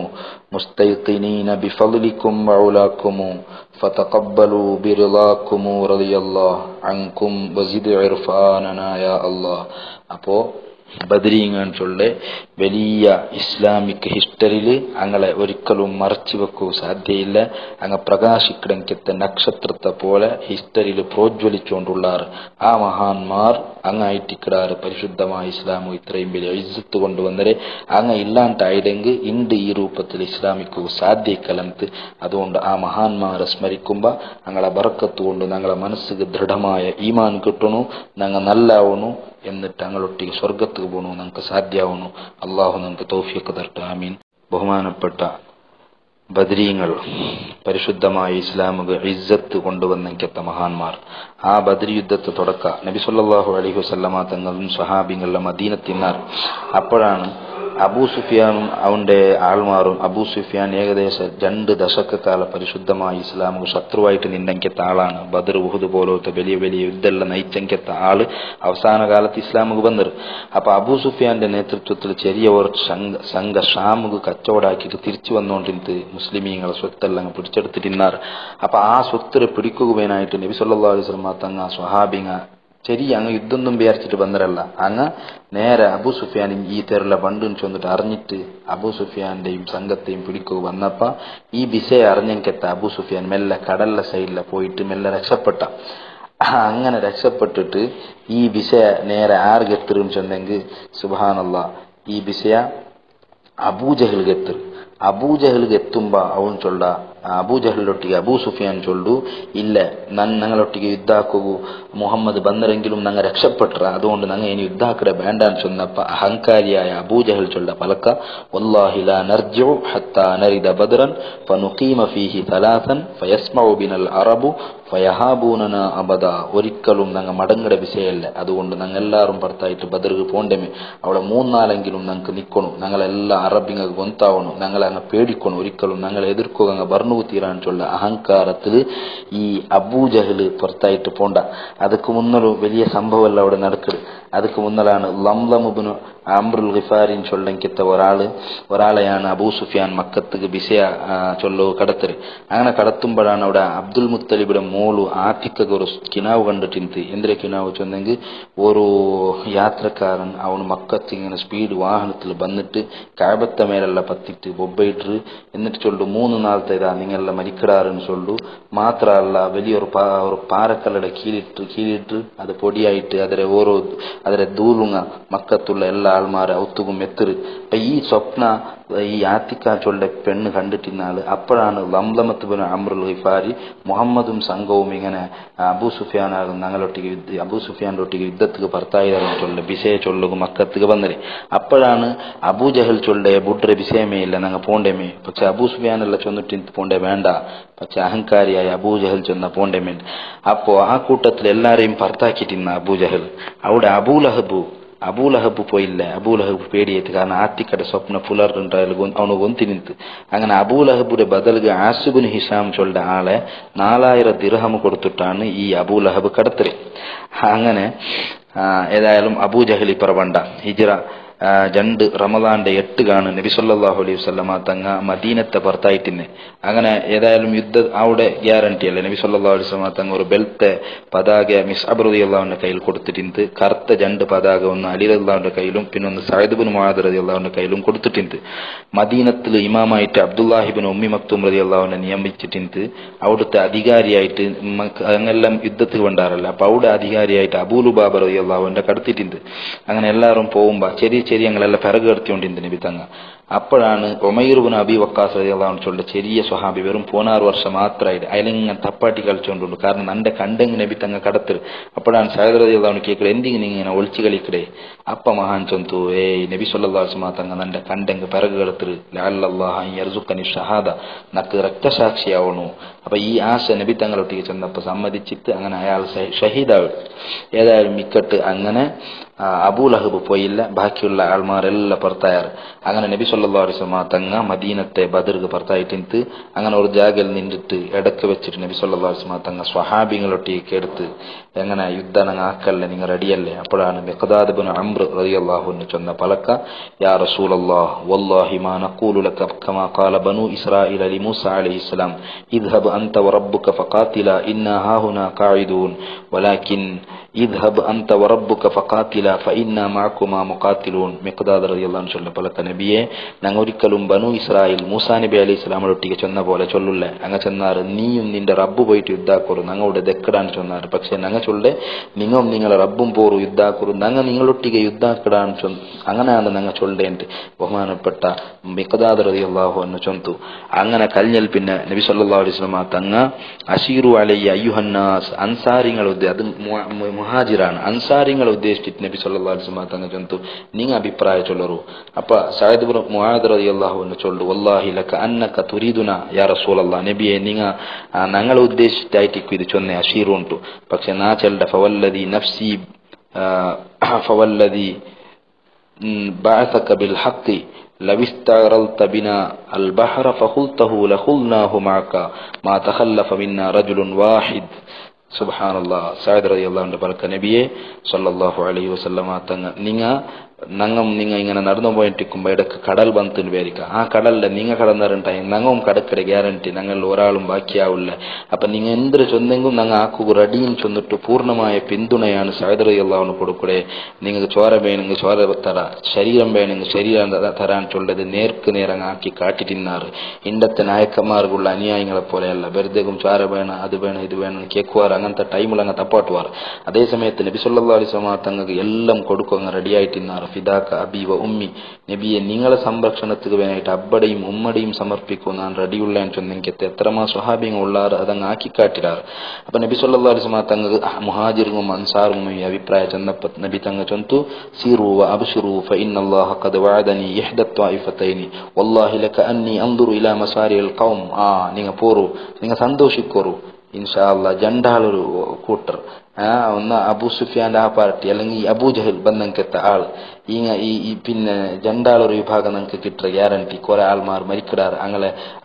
മുസ്തൈഖിനീന ബിഫദ്ലിക്കും വഉലാക്കുമു ഫതഖബ്ബലു ബിറിളാക്കുമു റളിയല്ലാഹു അൻകും വസിദ് ഇർഫാനനാ യാ അല്ലാഹ്. അപ്പോ ബദരീങ്ങാൻ ചൊല്ലെ വലിയ ഇസ്ലാമിക് ഹിസ്റ്ററിയിൽ അങ്ങളെ ഒരിക്കലും മറച്ചു വെക്കുക സാധ്യയില്ല. അങ്ങ് പ്രകാശിക്കടങ്കത്തെ നക്ഷത്രത്തെ പോലെ ഹിസ്റ്ററിയിൽ പ്രോജ്വലിച്ചുകൊണ്ടുള്ളാർ ആ മഹാന്മാർ അങ്ങായിട്ടിക്കിടാറ് പരിശുദ്ധമായ ഇസ്ലാമു ഇത്രയും വലിയ ഇജ്ജത്ത് കൊണ്ടുവന്നരെ അങ്ങ് ഇല്ലാണ്ടായിടെങ്കിൽ ഇണ്ട് ഈ രൂപത്തിൽ ഇസ്ലാമിക്കു സാധ്യക്കലന്ത്. അതുകൊണ്ട് ആ മഹാന്മാരെ സ്മരിക്കുമ്പോ ഞങ്ങളെ ബർക്കത്ത് കൊണ്ട് ഞങ്ങളെ മനസ്സിക്ക് ദൃഢമായ ഈമാൻ കിട്ടണു, ഞങ്ങൾ നല്ലാവണു, എന്നിട്ട് ഞങ്ങളൊട്ടിಗೆ സ്വർഗത്തുക്ക് പോകണു, ഞങ്ങൾക്ക് സാധ്യമാവണു. അള്ളാഹു നമുക്ക് തൗഫീഖ് തരട്ടെ. ആമീൻ. ബഹുമാനപ്പെട്ട ബദരീങ്ങൾ പരിശുദ്ധമായ ഇസ്ലാമുക ഇസ്സത്ത് കൊണ്ടുവന്നെങ്കത്തെ മഹാന്മാർ ആ ബദരി യുദ്ധത്തെ തുടക്ക നബി സല്ലല്ലാഹു അലൈഹി വസല്ലമ തങ്ങളും സ്വഹാബികളും മദീനത്തിന്നാർ. അപ്പോഴാണ് അബൂ സുഫിയാനും അവന്റെ ആൾമാറും അബൂ സുഫിയാൻ ഏകദേശം 2 ദശകക്കാല പരിശുദ്ധമായ ഇസ്ലാമുക ശത്രുവായിട്ട് നിന്നെങ്കത്തെ ആളാണ്. ബദർ ഉഹുദ് പോലത്തെ വലിയ വലിയ യുദ്ധമെല്ലാം നയിച്ചെങ്കത്തെ ആള് അവസാന കാലത്ത് ഇസ്ലാമുക വന്നത്. അപ്പൊ അബൂ സുഫിയാന്റെ നേതൃത്വത്തിൽ ചെറിയ ഒരു സംഘ ഷാമുക കച്ചവടാക്കിയിട്ട് തിരിച്ചു വന്നുകൊണ്ടിരുന്നത് മുസ്ലിമീങ്ങളെ സ്വത്തെല്ലാം പിടിച്ചെടുത്തിട്ടിന്നാർ. അപ്പൊ ആ സ്വത്ത് പിടിക്കുകയായിട്ട് നബി സല്ലല്ലാഹു അലൈഹി വസല്ലം തങ്ങ സ്വഹാബിങ്ങ ശരി അങ്ങ് യുദ്ധമൊന്നും വിചാരിച്ചിട്ട് വന്നരല്ല, അങ്ങ് നേരെ അബൂ സുഫിയാൻ ഈ തെരുള്ള പണ്ടെന്ന് ചൊന്നിട്ട് അറിഞ്ഞിട്ട് അബൂ സുഫിയാന്റെയും സംഘത്തെയും പിടിക്കുക വന്നപ്പ ഈ വിഷയം അറിഞ്ഞെങ്കത്ത അബൂ സുഫിയാൻ മെല്ലെ കടലിലെ സൈഡിലെ പോയിട്ട് മെല്ലെ രക്ഷപ്പെട്ട. അങ്ങനെ രക്ഷപ്പെട്ടിട്ട് ഈ വിഷയ നേരെ ആർക്ക് എത്തിരും ചെന്നെങ്കിൽ സുബ്ഹാനല്ലാഹ് ഈ വിഷയ അബൂജഹലിಗೆ എത്തിരും. അബൂജഹലിಗೆ എത്തുമ്പോ അവൻ ചൊല്ല അബൂജഹലിനൊട്ടിಗೆ അബൂ സുഫിയാൻ ചൊല്ലു, ഇല്ല ഞങ്ങളൊട്ടിಗೆ യുദ്ധ ಹಾಕುವು, മുഹമ്മദ് ಬಂದರೆങ്കിലും ഞങ്ങൾ രക്ഷപ്പെട്ട, അതുകൊണ്ട് ഞങ്ങൾ ഇനി യുദ്ധ ಹಾಕಡೆ ಬೇಂಡಾன்னு சொன்னப்ப അഹങ്കാരിയായ അബൂജഹൽ ചൊല്ല പലക്ക വല്ലാഹി ലാ നർജിഉ ഹത്താ നരിദ ബദ്റൻ ഫനുഖീമ ഫീഹി തലാസൻ ഫയസ്മഉ ബിനൽ അറബു ഫയഹാബൂനനാ അബദ. ഒരിക്കലും ഞങ്ങൾ മടങ്ങടെ വിഷയമല്ല, അതുകൊണ്ട് ഞങ്ങൾ എല്ലാവരും പുറത്തായിട്ട് ബദർക്ക് പോണ്ടേമേ, അവിടെ 3-4 ഞങ്ങൾക്ക് നിൽക്കണു, ഞങ്ങളെല്ലാം അറബിങ്ങൾക്ക് ഗൊന്താവണു, ഞങ്ങളെ അങ്ങ് പേടിക്കണു, ഒരിക്കലും ഞങ്ങൾ എതിർക്കുക അങ്ങ് ഭരണു തീരാൻ ചൊല്ല അഹങ്കാരത്തില് ഈ അബൂജഹല് പുറത്തായിട്ട് പോണ്ട. ಅದಕ್ಕೆ മുന്നൊരു വലിയ സംഭവമല്ല അവിടെ നടക്കുന്നത്. ಅದಕ್ಕೆ മുന്നലാണ് ലംലം ഇബ്നു അംറുൽ ഗിഫാരിൻ ചൊല്ലെങ്കിത്ത ഒരാളെയാണ് അബൂ സുഫിയാൻ മക്കത്തുക്ക് ബിസയ ചൊല്ലോ കടത്തര്. അങ്ങനെ കടത്തുമ്പോഴാണ് അവിടെ അബ്ദുൽ മുത്തലിബിയുടെ മോളു ആത്തിക്കൊക്കെ ഒരു കിനാവ് കണ്ടിട്ടിന്ത്. എന്തിരെ കിനാവ് ചൊന്നെങ്കിൽ ഒരു യാത്രക്കാരൻ അവന് മക്കത്ത് ഇങ്ങനെ സ്പീഡ് വാഹനത്തിൽ വന്നിട്ട് കഅബത്തെ മേലെല്ലാം പത്തിട്ട് ബൊബ്ബയിട്ട് എന്നിട്ട് ചൊല്ലു 3 നാളത്തെ ഇതാ നിങ്ങളെല്ലാം മരിക്കടാറെന്ന് ചൊല്ലു. മാത്രമല്ല വലിയൊരു പാറക്കല്ലുടെ കീഴിട്ട് അത് പൊടിയായിട്ട് ಅದರ ದೂಲುಂಗ മക്കത്തുള്ള എല്ലാ ആൾമാരെ ഔത്തുകും എത്തിറ്. അപ്പൊ ഈ സ്വപ്ന ഈ ആത്തിക്ക ചൊല്ലെ പെണ്ണ് കണ്ടിട്ടിന്നാള്. അപ്പോഴാണ് ലംലമത്ത് ബിൻ അംറുൽ ഗിഫാരി മുഹമ്മദും സംഘവും ഇങ്ങനെ അബൂ സുഫിയാനാകും ഞങ്ങളൊട്ടിಗೆ അബൂ സുഫിയാന്റെ ഒട്ടിಗೆ യുദ്ധത്തിക്ക് ഭർത്തായിരം ചൊല്ലെ ബിസയെ ചൊല്ലുക മക്കത്തുക്ക് വന്നര്. അപ്പോഴാണ് അബൂജഹൽ ചൊല്ലെ ബുഡ്രെ ബിസയമേ ഇല്ല ഞങ്ങൾ പോണ്ടേമേ, പക്ഷെ അബൂ സുഫിയാനെല്ലാം ചൊന്നിട്ട് പോണ്ടേ വേണ്ട, പക്ഷെ അഹങ്കാരിയായ അബൂജഹൽ ചെന്ന പോണ്ടേമേ. അപ്പോ ആ കൂട്ടത്തിൽ എല്ലാരെയും ഭർത്താക്കിട്ടിന്ന അബൂജഹൽ അവിടെ അബൂലഹബു അബൂലഹബ് പോയില്ല. അബൂലഹബ് പേടിയായിട്ട്, കാരണം ആത്തിക്കടെ സ്വപ്ന പുലർണ്ടായാലും അവന് ഗൊന്തി നിന്ത്. അങ്ങനെ അബൂലഹബുടെ ബദൽക്ക് ആസിബുൻ ഹിഷാം ചൊല്ല ആളെ 4000 ദിർഹം കൊടുത്തിട്ടാണ് ഈ അബൂലഹബ് കടത്തല്. അങ്ങനെ ഏതായാലും അബൂജഹലി പറവണ്ട ഹിജ്റ 2 റമദാന്റെ 8 നബി സല്ലല്ലാഹു അലൈഹി വസല്ലമ തങ്ങ മദീനത്തെ ഭർത്തായിട്ടിന്നെ. അങ്ങനെ ഏതായാലും അവിടെ ഗ്യാരണ്ടി അല്ലേ. നബി സല്ലല്ലാഹു അലൈഹി വസല്ലമ തങ്ങ ഒരു ബെൽത്തെ പതാക മിസ്അബ് റളിയല്ലാഹുവിന്റെ കയ്യിൽ കൊടുത്തിട്ടുണ്ട്. കറുത്ത 2 പതാക, ഒന്ന് അലി റളിയല്ലാഹുവിന്റെ കയ്യിലും പിന്നെ ഒന്ന് സഅദ് ഇബ്നു മുആദ് റളിയല്ലാഹുവിന്റെ കയ്യിലും കൊടുത്തിട്ടുണ്ട്. മദീനത്തിൽ ഇമാമായിട്ട് അബ്ദുല്ലാഹി ഇബ്നു ഉമ്മി മക്തൂം റളിയല്ലാഹുവിനെ നിയമിച്ചിട്ടുണ്ട്. അവിടുത്തെ അധികാരിയായിട്ട് അങ്ങെല്ലാം യുദ്ധത്തിൽ കൊണ്ടാറല്ല, അപ്പൊ അവിടെ അധികാരിയായിട്ട് അബൂ ലുബാബ റളിയല്ലാഹുവിന്റെ കടത്തിയിട്ടുണ്ട്. അങ്ങനെ എല്ലാവരും പോകുമ്പോ ചെറിയ ഞങ്ങളെല്ലാം പിറകു കടത്തിക്കൊണ്ടിരുന്നു നബി തങ്ങ. അപ്പോഴാണ് ഉമൈർ ഇബ്നു അബി വക്കാസ് റളിയല്ലാഹു അൻഹു ചൊല്ലുന്ന ചെറിയ സ്വഹാബി, വെറും 16 വർഷം മാത്രമായിട്ട് അതിലിങ്ങനെ തപ്പാട്ടി കളിച്ചുകൊണ്ടുണ്ട്. കാരണം നന്റെ കണ്ടെങ്കിൽ നബി തങ്ങ കടത്തരുത്. അപ്പോഴാണ് സഅദ് റളിയല്ലാഹു അൻഹു കേൾക്കുക, എന്തെങ്കിലും ഇങ്ങനെ ഒളിച്ചു കളിക്കടേ. അപ്പ മഹാൻ ചൊന്തു, നബി സല്ലല്ലാഹു അലൈഹി വസല്ലം തങ്ങ നന്റെ കണ്ടെങ്കിൽ പിറകു കടത്തരു, ലഅല്ലല്ലാഹ അൻ യർസുഖനി ഷഹാദ, നക്ക് രക്തസാക്ഷിയാവണു. അപ്പൊ ഈ ആശ നബി തങ്ങളൊട്ടിക്ക് ചെന്നപ്പോ സമ്മതിച്ചിട്ട് അങ്ങനെ അയാൾ ഷഹീദാവും. ഏതായാലും മിക്കട്ട് അങ്ങനെ അബൂലഹബ് പോയില്ല, ബാക്കിയുള്ള ആൾമാരെല്ലാം പുറത്തായാറ്. അങ്ങനെ നബി സല്ലല്ലാഹു അലൈഹി വസല്ലം തങ്ങ മദീനത്തെ ബദർക്ക് പുറത്തായിട്ടിട്ട് അങ്ങനെ ഒരു ജാഗയിൽ നിന്നിട്ട് ഇടക്ക് വെച്ചിട്ട് നബി സല്ലല്ലാഹു അലൈഹി വസല്ലം തങ്ങ സ്വഹാബികളൊട്ടിക്ക് എടുത്ത്, എങ്ങനെ യുദ്ധം ആക്കല്ലേ, നിങ്ങൾ റെഡിയല്ലേ? അപ്പോഴാണ് മിഖ്ദാദ് ഇബ്നു അംർ റളിയല്ലാഹു അൻഹു ചൊന്ന പലക്ക, യാ റസൂലല്ലാഹ് വല്ലാഹി മാ നഖൂലു ലക കമാ ഖാല ബനൂ ഇസ്രായീല ലി മൂസ അലൈഹിസ്സലാം ഇദ്ഹബ് അൻത വറബ്ബുക ഫഖാതില ഇന്നാ ഹാഹുനാ ഖാഇദൂൻ വലാകിൻ ഇദ്ഹബ് അൻത വറബ്ബുക ഫഖാതില ഫഇന്നാ മഅകുമാ മുഖാതിലൂൻ. മിഖ്ദാദ് റളിയല്ലാഹു അൻഹു ചൊല്ല പലക്ക, നബിയെ ഞങ്ങൾ ഒരിക്കലും ബനൂ ഇസ്രായേൽ മൂസാ നബി അലൈഹിസ്സലാമിന്റെ ഒട്ടിക്ക് ചെന്ന പോലെ ചൊല്ലുല്ലേ. അങ്ങ ചെന്നാറ് നീയും നിന്റെ റബ്ബ് പോയിട്ട് യുദ്ധാക്കുറു, ഞങ്ങളുടെ ദക്കടാൻ ചൊന്നാറ്. പക്ഷെ ഞങ്ങൾ ചൊല്ലേ നിങ്ങും നിങ്ങളെ റബ്ബും പോറു യുദ്ധാക്കുറു, ഞങ്ങൾ നിങ്ങളൊട്ടിಗೆ യുദ്ധാക്കിടാൻ അങ്ങനെയാണ് ഞങ്ങൾ ചൊല്ലേണ്ട് ബഹുമാനപ്പെട്ട മിഖ്ദാദ് റളിയല്ലാഹു അൻഹു ചൊന്തു. അങ്ങനെ കഴിഞ്ഞാൽ പിന്നെ നബി സല്ലല്ലാഹു അലൈഹി വസല്ലം തങ്ങ അശീറു അലയ്യ അയ്യുഹന്നാസ്, അൻസാരിങ്ങൾ അത് മുഹാജിറാണ്, അൻസാരിങ്ങൾ ഉദ്ദേശിച്ചിട്ട് നബി സല്ലല്ലാഹു അലൈഹി വസല്ലം തങ്ങ ചൊന്തു, നിങ്ങൾ അഭിപ്രായം ചൊല്ലറു. അപ്പൊ സഅദ് ഇബ്നു മുആദ് റളിയല്ലാഹു അൻഹു ചൊല്ലു, വല്ലാഹി ലക അന്നക തുരീദുന യാ റസൂലല്ലാഹ്, നബിയെ ഞങ്ങളെ ഉദ്ദേശിച്ചിട്ടായിട്ട് ഇത് ചൊന്നെ അശീറു ഉണ്ടു. പക്ഷെ നാ ചെല്ല ഫവല്ലദി നഫ്സി ഫവല്ലദി ബഅസക ബിൽ ഹഖ് ലവ് ഇസ്തഅറൽത ബിനാ അൽ ബഹ്റ ഫഖുൽതഹു ലഖുൽനാഹു മഅക മാ തഖല്ലഫ മിന്നാ റജുലുൻ വാഹിദ്. സുബ്ഹാനല്ലാഹ്. സഅദ് റളിയല്ലാഹു അൻഹു പറക്ക, നബിയെ സല്ലല്ലാഹു അലൈഹി വസല്ലമ തങ്ങ നിങ്ങൾ ഇങ്ങനെ നടന്നു പോയിട്ടിരിക്കുമ്പോൾ ഇടക്ക് കടൽ ബന്തെന്ന് വിചാരിക്കുക. ആ കടലിലെ നിങ്ങൾ കടന്നിട്ടുണ്ടായി ഞങ്ങളും കടക്കടെ ഗ്യാരണ്ടി, ഞങ്ങൾ ഒരാളും ബാക്കിയാവില്ല. അപ്പൊ നിങ്ങൾ എന്തൊരു ചൊന്നെങ്കിലും ഞങ്ങൾ ആക്കുക റെഡിയും ചൊന്നിട്ട് പൂർണ്ണമായ പിന്തുണയാണ് സഅദ് റളിയല്ലാഹു അൻഹു കൊടുക്കൂടെ. നിങ്ങൾക്ക് ചോര വേണമെങ്കിൽ ചോര തര, ശരീരം വേണമെങ്കിൽ ശരീരം തരാൻ ചൊല്ലത് നേർക്ക് നേരം ആക്കി കാട്ടി തിന്നാറ്. ഇണ്ടത്തെ നായക്കന്മാർക്കുള്ള അനുയായികളെ പോലെയല്ല, വെറുതെക്കും ചോര വേണം അത് വേണം ഇത് വേണം കേൾക്കുവാറ്. അങ്ങനത്തെ ടൈമിൽ അങ്ങ് തപ്പാട്ടുവാറ്. അതേ സമയത്ത് നബി സല്ലല്ലാഹു അലൈഹി വസല്ലം തങ്ങൾക്ക് എല്ലാം കൊടുക്കും, അങ്ങ് റെഡിയായി തിന്നാറ്. ഫിദാക അബി വ ഉമ്മി, നബിയെ നിങ്ങളെ സംരക്ഷണത്തിന് വേണ്ടിയിട്ട് അബ്ബടെയും ഉമ്മടെയും സമർപ്പിക്കും ഞാൻ റെഡിയുള്ളതെന്ന് ചൊന്നെങ്കിൽ എത്രമാ സ്വഹാബിങ്ങൾ ഉള്ളാറ് അതങ്ങ് ആക്കിക്കാട്ടിടാറ്. അപ്പൊ നബി സല്ലല്ലാഹു അലൈഹി വസല്ലം തങ്ങൾക്ക് മുഹാജിറും അൻസാറും ഈ അഭിപ്രായം ചെന്നപ്പോൾ നബി തങ്ങൾ ചൊന്തു, സീറു വ അബ്ശിറു ഫഇന്നല്ലാഹ ഖദ് വഅദനി ഇഹ്ദ ത്വായിഫതൈനി വല്ലാഹി ലക അന്നി അൻദുറു ഇലാ മസാരിൽ ഖൗം. നിങ്ങൾ പോറു, നിങ്ങൾ സന്തോഷിക്കോറു, ഇൻഷാ അല്ലാഹ് രണ്ടാളൊരു കൂട്ടർ, ഒന്ന് അബൂ സുഫിയാന്റെ ആ പാർട്ടി അല്ലെങ്കിൽ അബൂ ജഹൽ ബന്ധങ്കെത്ത ആൾ, ഈ പിന്നെ രണ്ടാളൊരു വിഭാഗം നിങ്ങൾക്ക് കിട്ടുക ഗ്യാരണ്ടി. കുറെ ആൾമാർ മരിക്കിടാറ്,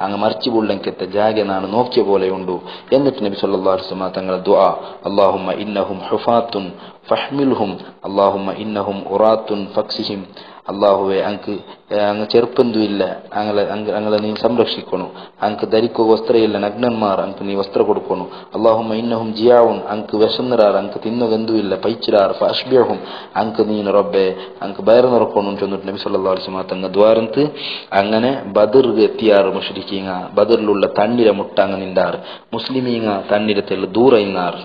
അങ്ങ് മറിച്ചു പുള്ളെങ്കെത്ത ജാഗ നാണ് നോക്കിയ പോലെ ഉണ്ടു. എന്നിട്ട് നബി സല്ലല്ലാഹു അലൈഹി വസല്ലം തങ്ങളുടെ ദുആ, അല്ലാഹുമ്മ ഇന്നഹും ഹുഫാത്തുൻ ഫഹ്മിൽഹും അല്ലാഹുമ്മ ഇന്നഹും ഉറാത്തുൻ ഫക്സിഹിം, അള്ളാഹുവെ അങ്ങ് ചെറുപ്പന്തുമില്ല, അങ്ങളെ നീ സംരക്ഷിക്കണു. അങ്ങ് ധരിക്കുക വസ്ത്രമില്ല, നഗ്നന്മാർ അങ്ങ് നീ വസ്ത്രം കൊടുക്കണു. അള്ളാഹുമ്മ ഇന്നഹും ജിയാവുൻ, അങ്ങ് വിശന്നിറാർ, അങ്ങ് തിന്നുകന്തുമില്ല പൈച്ചിറാർ. ഫഅശ്ബിഹും, അങ്ങ് നീ റബ്ബെ അങ്ങ് ബയർ നിറക്കണു ചൊന്നിട്ട് നബി സല്ലല്ലാഹു അലൈഹി വസല്ലം തങ്ങൾ ദ്വാരത്ത്. അങ്ങനെ ബദർ എത്തിയാറ് മുശ്രിക്കീങ്ങ, ബദറിലുള്ള തണ്ണീരെ മുട്ട അങ്ങ് നിന്റാറ്. മുസ്ലിമീങ്ങ തണ്ണീരത്തിൽ ദൂര ഇന്നാറ്.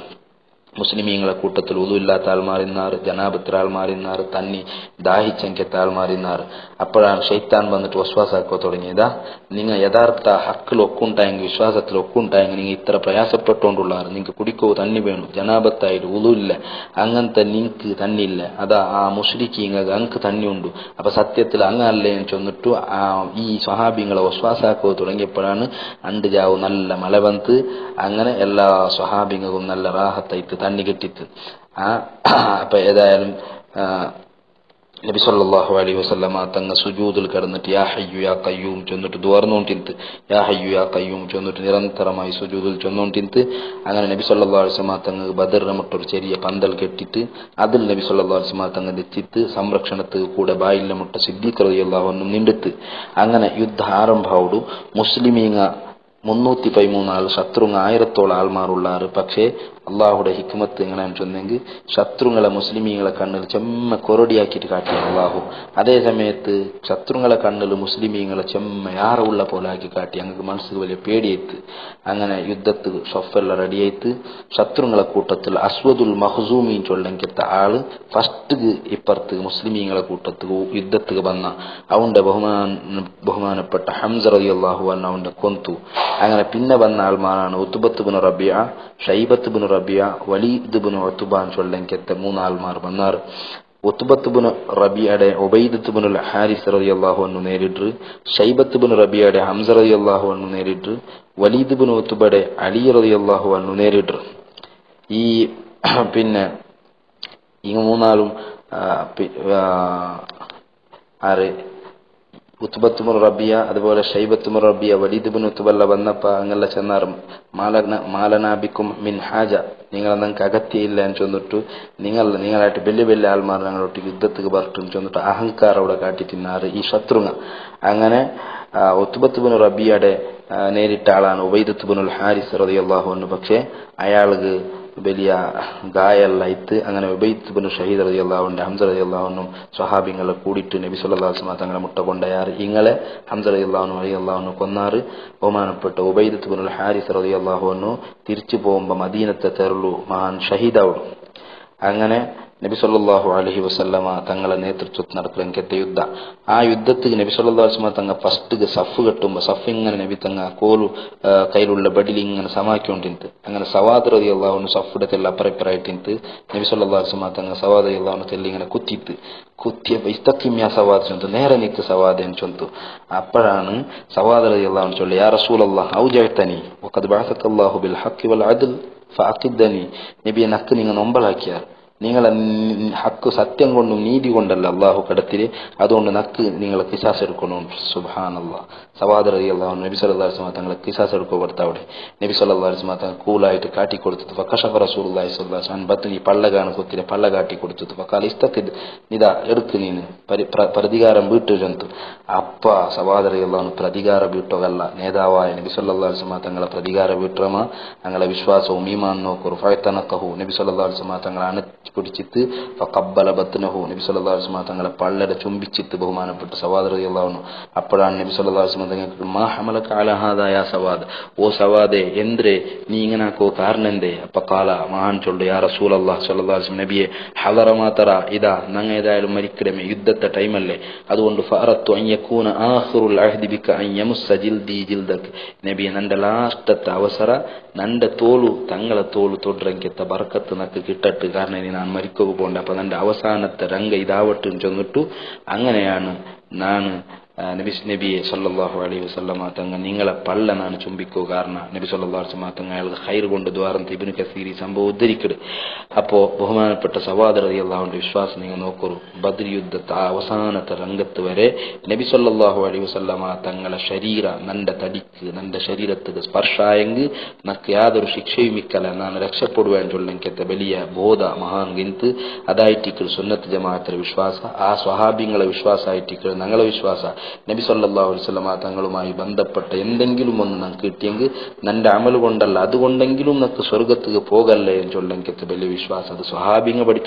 മുസ്ലിമീങ്ങളെ കൂട്ടത്തിൽ ഉളുവില്ലാത്ത ആൾമാറിന്നാറ്, ജനാബത്തിൽ ആൾമാറിന്നാറ്, തന്നി ദാഹിച്ചെങ്കത്തെ ആൾമാറിന്നാറ്. അപ്പോഴാണ് ഷെയ്ത്താൻ വന്നിട്ട് വസ്വാസാക്കോ തുടങ്ങിയതാ, നിങ്ങൾ യഥാർത്ഥ ഹക്കിൽ ഒക്കുണ്ടായെങ്കിൽ വിശ്വാസത്തിൽ ഒക്കുണ്ടായെങ്കിൽ നിങ്ങൾ ഇത്ര പ്രയാസപ്പെട്ടുകൊണ്ടുള്ളാറ്, നിങ്ങൾക്ക് കുടിക്കോ തണ്ണി വേണം, ജനാബത്തായിട്ട് ഉളുവില്ല, അങ്ങനത്തെ നിങ്ങൾക്ക് തന്നില്ല, അതാ ആ മുശ്രിക്കീങ്ങൾക്ക് അങ്ങ് തന്നിയുണ്ട്. അപ്പൊ സത്യത്തിൽ അങ്ങല്ലേ എന്ന് ചൊന്നിട്ടു ഈ സ്വഹാബിങ്ങളെ വസ്വാസാക്കോ തുടങ്ങിയപ്പോഴാണ് അണ്ട് ജാവ് നല്ല മല വന്ന് അങ്ങനെ എല്ലാ സ്വഹാബിങ്ങൾക്കും നല്ല റാഹത്തായിട്ട് തണ്ണി കെട്ടിത്ത്. അപ്പൊ ഏതായാലും നബി സല്ലല്ലാഹു അലൈഹി വസല്ലമ തങ്ങൾ സുജൂദിൽ കിടന്നിട്ട് യാ ഹയ്യു യാ ഖയ്യൂം ചൊന്നിട്ട് ദുആർന്നോണ്ടിന്ത് യാ ഹയ്യു യാ ഖയ്യൂം ചൊന്നിട്ട് നിരന്തരമായി സുജൂദിൽ ചൊന്നോണ്ടിന്ത്. അങ്ങനെ നബി സല്ലല്ലാഹു അലൈഹി വസല്ലമ തങ്ങൾ ബദറിനെ മുട്ടൊരു ചെറിയ പന്തൽ കെട്ടിട്ട് അതിൽ നബി സല്ലല്ലാഹു അലൈഹി വസല്ലമ തങ്ങൾ എത്തിത്ത് സംരക്ഷണത്തിൽ കൂടെ ബായിലെ മുട്ട സിദ്ദീഖ് റളിയല്ലാഹു അൻഹു നിണ്ടിത്ത്. അങ്ങനെ യുദ്ധ ആരംഭവോಡು മുസ്ലിമീങ്ങ 313 ആൾ ശത്രുങ്ങ 1000ഓളം ആൾമാരുള്ളാറ്. പക്ഷേ അള്ളാഹുടെ ഹിക്മത്ത് എങ്ങനെയാണെന്ന് ചൊന്നെങ്കിൽ ശത്രുങ്ങളെ മുസ്ലിമീങ്ങളെ കണ്ണിൽ ചെമ്മ കൊറടിയാക്കിയിട്ട് കാട്ടിയ അള്ളാഹു. അതേ സമയത്ത് ശത്രുങ്ങളെ കണ്ണിൽ മുസ്ലിമീങ്ങളെ ചെമ്മ യാറ ഉള്ള പോലെ ആക്കി കാട്ടി. ഞങ്ങൾക്ക് മനസ്സിൽ വലിയ പേടിയേത്ത്. അങ്ങനെ യുദ്ധത്തിൽ ഷൊഫെല്ലാം റെഡിയായിട്ട് ശത്രുങ്ങളെ കൂട്ടത്തിൽ അസ്വദുൽ മഖ്സൂമീൻ ചൊല്ലെങ്കിത്ത ആള് ഫസ്റ്റ് ഇപ്പുറത്ത് മുസ്ലിമീങ്ങളെ കൂട്ടത്തിൽ യുദ്ധത്തിൽ വന്ന അവന്റെ ബഹുമാനപ്പെട്ട ഹംസ റളിയല്ലാഹു അൻഹു അവന്റെ കൊന്തു. അങ്ങനെ പിന്നെ വന്ന ആൾമാരാണ് ഉത്ബത്ത് ബിൻ റബിയ, ഷൈബത്ത് ബിൻ റബിയ, വലീദ് ബിൻ ഉത്ബാൻ ചൊല്ലെങ്കിത്ത 3 ആൾമാർ വന്നാറ്. ഉത്ബത്ത് ബിൻ റബിയയുടെ ഉബൈദത്ത് ബിൻ ഹാരിസ് റളിയല്ലാഹു അൻഹു നേരിട്ട്, ഷൈബത്ത് ബിൻ റബിയയുടെ ഹംസ റളിയല്ലാഹു അൻഹു നേരിട്ട്, വലീദ് ബിൻ ഉത്ബയുടെ അലി റളിയല്ലാഹു അൻഹു നേരിട്ട്. ഈ പിന്നെ ഈ 3 ആളും ആര് ഉത്ബത്ത് ബിൻ റബിയ, അതുപോലെ ഷൈബത്ത് ബിൻ റബിയ, വലീദ് ബിൻ ഉത്ബല്ല വന്നപ്പോ അങ്ങല്ല ചെന്നാർ മാലനാബിക്കും മിൻ ഹാജ, നിങ്ങൾ നിങ്ങൾക്ക് അഗത്യയില്ല എന്ന് ചൊന്നിട്ടു നിങ്ങളായിട്ട് വലിയ വലിയ ആൾമാർ ഞങ്ങളോട്ട് യുദ്ധത്തിൽ ബർട്ടും ചൊന്നിട്ട് അഹങ്കാരം അവിടെ കാട്ടി തിന്നാറ് ഈ ശത്രുങ്ങ. അങ്ങനെ ഉത്ബത്ത് ബിൻ റബിയയുടെ നേരിട്ട ആളാണ് ഉബൈദത്ത് ബിൻ ഹാരിസ് റളിയല്ലാഹു അൻഹു. പക്ഷേ അയാൾക്ക് വലിയ ഗായല്ലായിട്ട് അങ്ങനെ ഉബൈദത്ത് ബിൻ ഷഹീദ് റളിയല്ലാഹു അൻഹു ഹംസ റളിയല്ലാഹു അൻഹു സ്വഹാബിങ്ങളെ കൂടിയിട്ട് നബി സല്ലല്ലാഹു അലൈഹി വസല്ലം തങ്ങളെ മുട്ട കൊണ്ടയാറ്. ഇങ്ങളെ ഹംസ റളിയല്ലാഹു അൻഹു കൊന്നാറ്. ബഹുമാനപ്പെട്ട ഉബൈദത്ത് ബിൻ ഹാരിസ് റളിയല്ലാഹു അൻഹു തിരിച്ചു പോകുമ്പോൾ മദീനത്തെ തെരളു മഹാൻ ഷഹീദാവും. അങ്ങനെ നബി സല്ലല്ലാഹു അലൈഹി വസല്ലമ തങ്ങളെ നേതൃത്വത്തിൽ നടക്കുന്ന യുദ്ധ. ആ യുദ്ധത്തിൽ നബി സല്ലല്ലാഹു അലൈഹി വസല്ലമ തങ്ങൾ ഫസ്റ്റ് സഫ് കെട്ടുമ്പോൾ സഫ് ഇങ്ങനെ നബി തങ്ങ കോലു കയ്യിലുള്ള ബഡിൽ ഇങ്ങനെ സമാക്കിക്കൊണ്ടിരുന്നത്. അങ്ങനെ സവാദ് റളിയല്ലാഹു അൻഹു സഫുടെ തെല്ല അപ്പുറപ്പുറമായിട്ടിരുന്നത് നബി സല്ലല്ലാഹു അലൈഹി വസല്ലമ തങ്ങൾ സവാദ് റളിയല്ലാഹു അൻഹു തെല്ല ഇങ്ങനെ കുത്തിയപ്പോൾ ഇസ്തഖിം യാ സവാദ് ചൊന്തു, നേരെ നിൽക്ക് സവാദ് എന്ന് ചൊന്തു. അപ്പോഴാണ് സവാദ് റളിയല്ലാഹു അൻഹു ചൊല്ലി യാ റസൂലല്ലാഹ് ഔജഅതനി വഖദ് ബഅസകല്ലാഹു ബിൽ ഹഖ് വൽ അദ്ൽ ഫഅഖിദ്നി. നബിയെ നക്ക് നിങ്ങൾ നൊമ്പലാക്കിയാർ, നിങ്ങളെ ഹക്ക് സത്യം കൊണ്ടും നീതി കൊണ്ടല്ല അള്ളാഹു കടത്തില്, അതുകൊണ്ട് നക്ക് നിങ്ങളെ കിസാസ് എടുക്കണം. സുബ്ഹാനല്ലാഹ്. സവാദ് റളിയല്ലാഹു അൻഹു നബി സല്ലല്ലാഹു അലൈഹി വസല്ലം തങ്ങളെ കിസാസ് എടുക്കപ്പെടുത്ത അവിടെ നബി സല്ലല്ലാഹു അലൈഹി വസല്ലം തങ്ങൾ കൂളായിട്ട് കാട്ടിക്കൊടുത്തത്. ഫകശഫ റസൂലുള്ളാഹി സ്വല്ലല്ലാഹു അലൈഹി വസല്ലം ബത്നി പള്ളകാണ് കുത്തിനെ പള്ള കാട്ടിക്കൊടുത്തത്. ഫഖാല ഇസ്തഖിദ്, ഇതാ എടുക്ക് നീന് പ്രതികാരം വീട്ടു ജന്തു. അപ്പ സവാദ് റളിയല്ലാഹു അൻഹു പ്രതികാര വീട്ടോകല്ല, നേതാവായ നബി സല്ലല്ലാഹു അലൈഹി വസല്ലം തങ്ങളെ പ്രതികാര വീട്ടമ ഞങ്ങളെ വിശ്വാസവും ഈമാൻ നോക്കൂ. ഫയതനഖഹു നബി സല്ലല്ലാഹു അലൈഹി വസല്ലം തങ്ങളെ പിടിച്ചിട്ട് ഫഖബ്ബല ബത്നഹു നബി സല്ലല്ലാഹു അലൈഹി വസല്ലം തങ്ങളെ പള്ളടെ ചുംബിച്ചിട്ട് ബഹുമാനപ്പെട്ട സവാദ് റളിയല്ലാഹു അൻഹു. അപ്പോഴാണ് നബി സല്ലല്ലാഹു അലൈഹി വസല്ലം തങ്ങൾക്ക് മാ ഹമലക അലാ ഹാദാ യാ സവാദ്, ഓ സവാദേ എന്തേ നീ ഇങ്ങനാക്കോ കാരണം എന്തേ? അപ്പൊ കാല മഹാൻ ചൊല്ലു യാ റസൂലല്ലാഹ് സല്ലല്ലാഹു അലൈഹി വസല്ലം നബിയെ ഹദറ മാ തറ, ഇതാ ഞങ്ങൾ ഏതായാലും മരിക്കടമേ, യുദ്ധത്തെ ടൈമല്ലേ, അതുകൊണ്ട് ഫഅറത്തു അൻ യകൂന ആഖിറുൽ അഹ്ദി ബിക അൻ യമുസ്സ ജിൽദി ജിൽദക, നബിയെ നന്റെ ലാസ്റ്റത്തെ അവസര നന്റെ തോളു തങ്ങളെ തോളു തൊಡ್ರಂಗೆത്ത ബർക്കത്ത് നക്ക് കിട്ടട്ട്, കാരണം ഇനി ഞാൻ മരിക്കുക പോകണ്ട, അപ്പൊ നന്റെ അവസാനത്തെ രംഗ ഇതാവട്ടെ ചെന്നിട്ടു. അങ്ങനെയാണ് ഞാൻ നബിയെ സല്ലല്ലാഹു അലൈഹി വസല്ലമ തങ്ങൾ നിങ്ങളെ പള്ള ഞാൻ ചുംബിക്കൂ, കാരണം നബി സല്ലല്ലാഹു അലൈഹി വസല്ലമ തങ്ങൾ അയാൾക്ക് ഖൈർ കൊണ്ട് ദ്വാരന്ത് ഇബ്നു കസീർ സംഭവം ഉദ്ധരിക്കട്. അപ്പോ ബഹുമാനപ്പെട്ട സഹോദര റളിയല്ലാഹു അൻഹു വിശ്വാസം നിങ്ങൾ നോക്കൂ, ബദ്ർ യുദ്ധത്തെ അവസാനത്തെ രംഗത്ത് വരെ നബി സല്ലല്ലാഹു അലൈഹി വസല്ലമ തങ്ങളെ ശരീര നന്റെ തടിക്ക് നന്റെ ശരീരത്തിന് സ്പർശായെങ്കിൽ നക്ക് യാതൊരു ശിക്ഷയും ഇക്കല, ഞാൻ രക്ഷപ്പെടുവാൻ ചൊല്ലെങ്കത്തെ വലിയ ബോധ മഹാൻ ഗിന്ത് അതായിട്ടിക്കൽ സുന്നത്ത് ജമാഅത്തിലെ വിശ്വാസ, ആ സ്വഹാബിങ്ങളെ വിശ്വാസമായിട്ടിക്കൽ ഞങ്ങളെ വിശ്വാസ. നബി സല്ലല്ലാഹു അലൈഹി വസല്ലമ തങ്ങളുമായി ബന്ധപ്പെട്ട എന്തെങ്കിലും ഒന്ന് നമുക്ക് കിട്ടിയെങ്കിൽ നന്റെ അമൽ കൊണ്ടല്ല, അതുകൊണ്ടെങ്കിലും നമുക്ക് സ്വർഗത്തിൽ പോകല്ലേ എന്ന് ചൊല്ലെങ്കത്തെ വലിയ വിശ്വാസം. അത് സ്വഹാബിങ്ങ